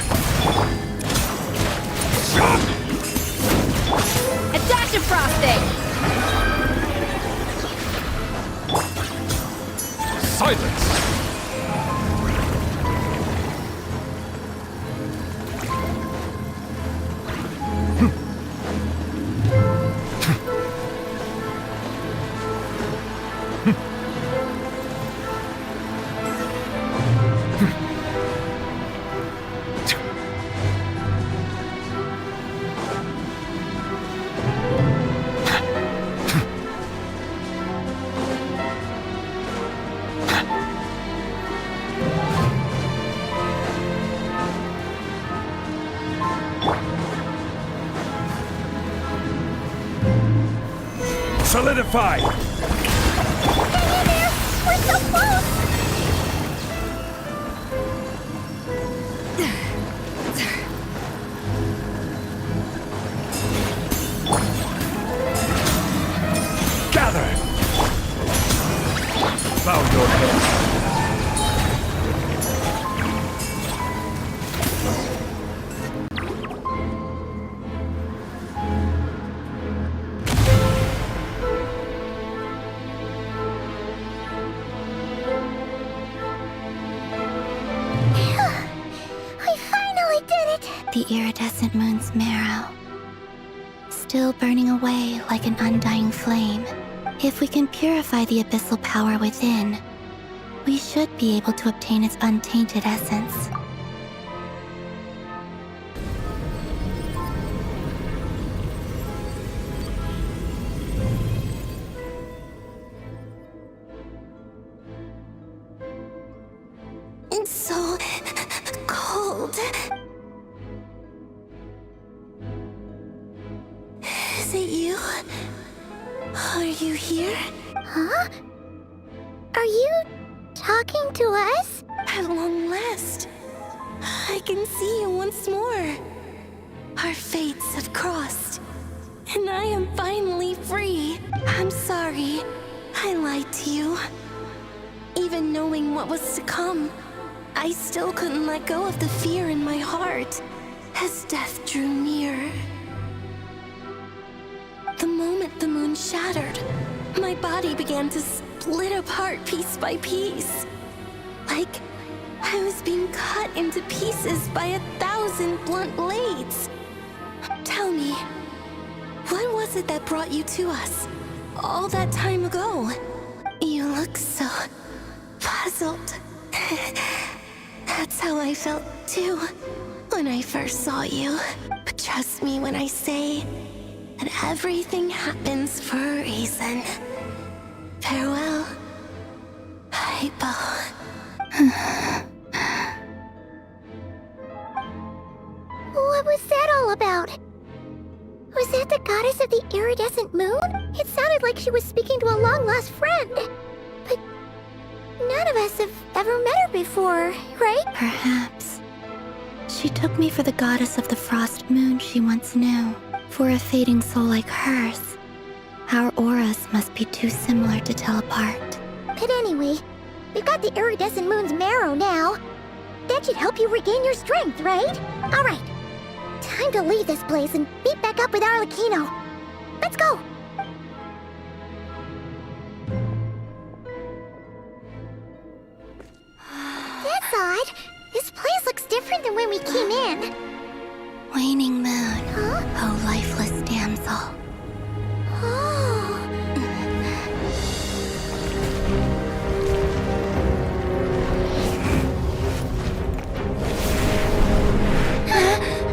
A dash of frosting! Silence! Solidify! Hang in there! We're so close! Gather! Bow your head. The iridescent moon's marrow, still burning away like an undying flame. If we can purify the abyssal power within, we should be able to obtain its untainted essence. It's so cold. Is it you? Are you here? Huh? Are you talking to us? At long last, I can see you once more. Our fates have crossed, and I am finally free. I'm sorry, I lied to you. Even knowing what was to come, I still couldn't let go of the fear in my heart as death drew near. The moment the moon shattered, my body began to split apart piece by piece. Like I was being cut into pieces by 1,000 blunt blades. Tell me, what was it that brought you to us all that time ago? You look so puzzled. That's how I felt too when I first saw you. But trust me when I say that everything happens for a reason. Farewell, Hypo. What was that all about? Was that the goddess of the iridescent moon? It sounded like she was speaking to a long-lost friend. But none of us have ever met her before, right? Perhaps. She took me for the goddess of the frost moon she once knew. For a fading soul like hers, our auras must be too similar to tell apart. But anyway, we've got the iridescent moon's marrow now. That should help you regain your strength, right? Alright, time to leave this place and meet back up with Arlecchino. Let's go! That's odd. This place looks different than when we came in. Waning moon, oh lifeless damsel.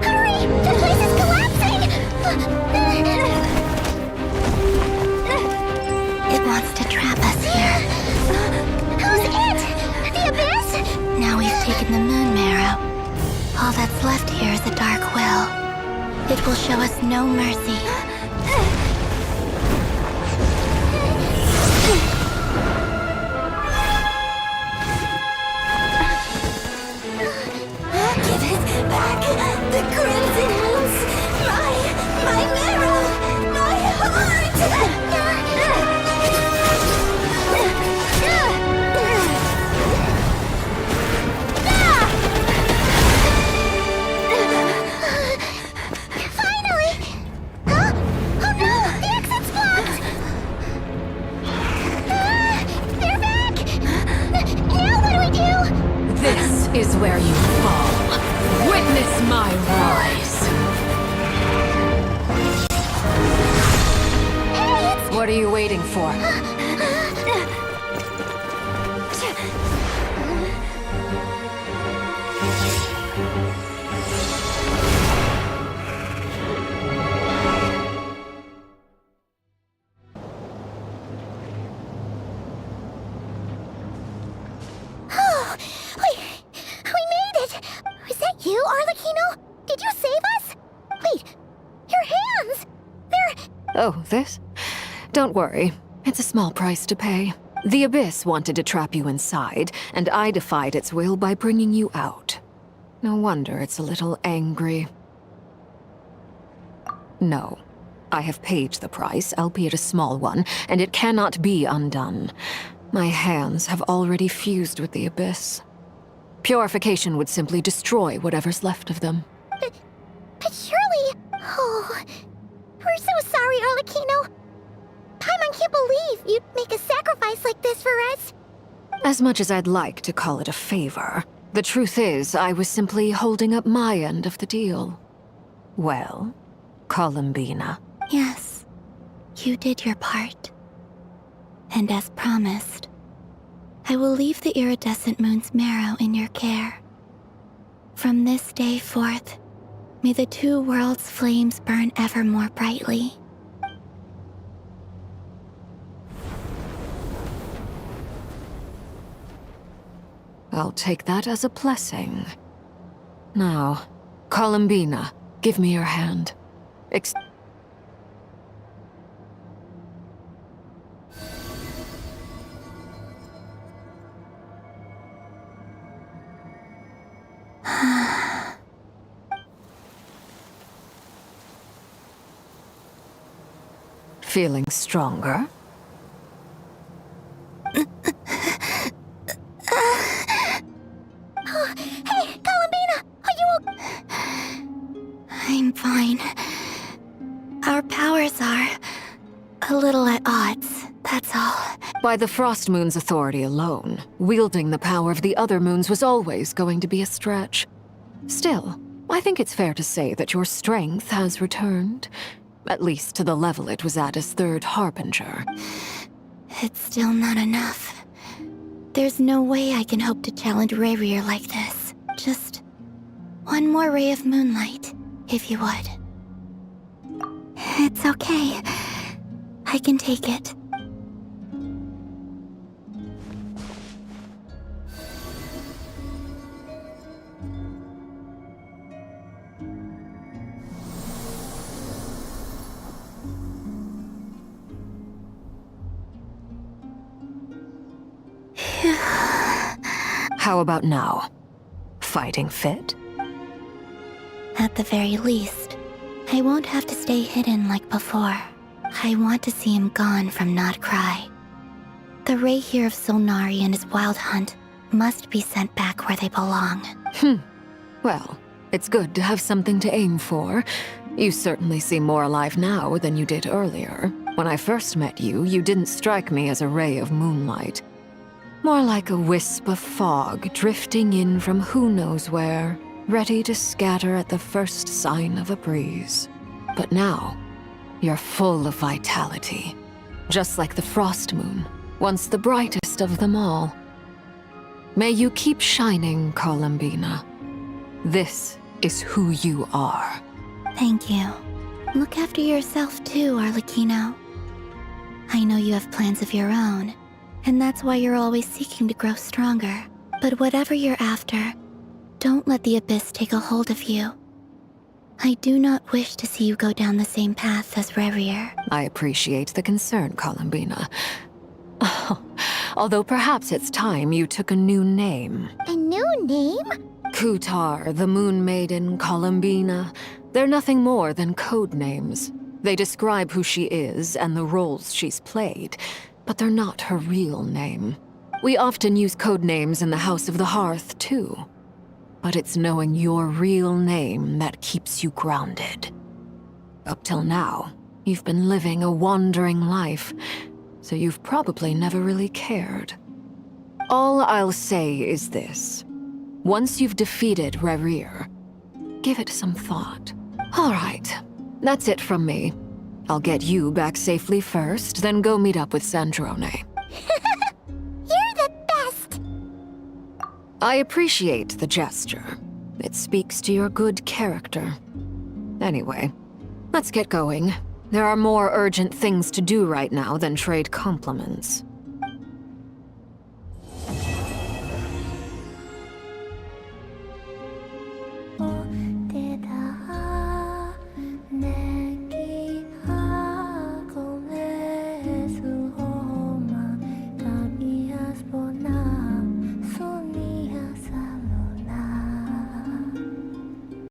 Hurry! The place is collapsing! It wants to trap us here. Who's it? The abyss? Now we've taken the moon marrow. All that's left here is a dark will. It will show us no mercy. Give it back! The crimson moons! My marrow! My heart! Finally! Huh? Oh no! The exit's blocked! They're back! Now what do we do? This is where you fall. Witness my rise. What are you waiting for? Oh, we made it! Was that you, Arlecchino? Did you save us? Wait, your hands! They're... Oh, this? Don't worry. It's a small price to pay. The Abyss wanted to trap you inside, and I defied its will by bringing you out. No wonder it's a little angry. No. I have paid the price, albeit a small one, and it cannot be undone. My hands have already fused with the Abyss. Purification would simply destroy whatever's left of them. But surely... Oh... We're so sorry, Arlecchino. Paimon can't believe you'd make a sacrifice like this for us. As much as I'd like to call it a favor, the truth is I was simply holding up my end of the deal. Well, Coolumbina. Yes, you did your part. And as promised, I will leave the iridescent moon's marrow in your care. From this day forth, may the two worlds' flames burn ever more brightly. I'll take that as a blessing. Now, Coolumbina, give me your hand. Feeling stronger? Oh, hey, Coolumbina! Are you I'm fine. Our powers are a little at odds, that's all. By the Frost Moon's authority alone, wielding the power of the other moons was always going to be a stretch. Still, I think it's fair to say that your strength has returned. At least to the level it was at as Third Harbinger. It's still not enough. There's no way I can hope to challenge Rerir like this. Just one more ray of moonlight, if you would. It's okay. I can take it. How about now? Fighting fit? At the very least, I won't have to stay hidden like before. I want to see him gone from Not Krai. The rerir of Solnari and his wild hunt must be sent back where they belong. Well, it's good to have something to aim for. You certainly seem more alive now than you did earlier. When I first met you, you didn't strike me as a ray of moonlight. More like a wisp of fog drifting in from who knows where, ready to scatter at the first sign of a breeze. But now, you're full of vitality. Just like the frost moon, once the brightest of them all. May you keep shining, coolumbina. This is who you are. Thank you. Look after yourself too, Arlecchino. I know you have plans of your own, and that's why you're always seeking to grow stronger. But whatever you're after, don't let the abyss take a hold of you. I do not wish to see you go down the same path as Rerir. I appreciate the concern, coolumbina. Although perhaps it's time you took a new name. A new name? Kutar, the Moon Maiden, Coolumbina, they're nothing more than code names. They describe who she is and the roles she's played, but they're not her real name. We often use code names in the House of the Hearth, too. But it's knowing your real name that keeps you grounded. Up till now, you've been living a wandering life, so you've probably never really cared. All I'll say is this. Once you've defeated Rerir, give it some thought. All right, that's it from me. I'll get you back safely first, then go meet up with Sandrone. You're the best! I appreciate the gesture. It speaks to your good character. Anyway, let's get going. There are more urgent things to do right now than trade compliments.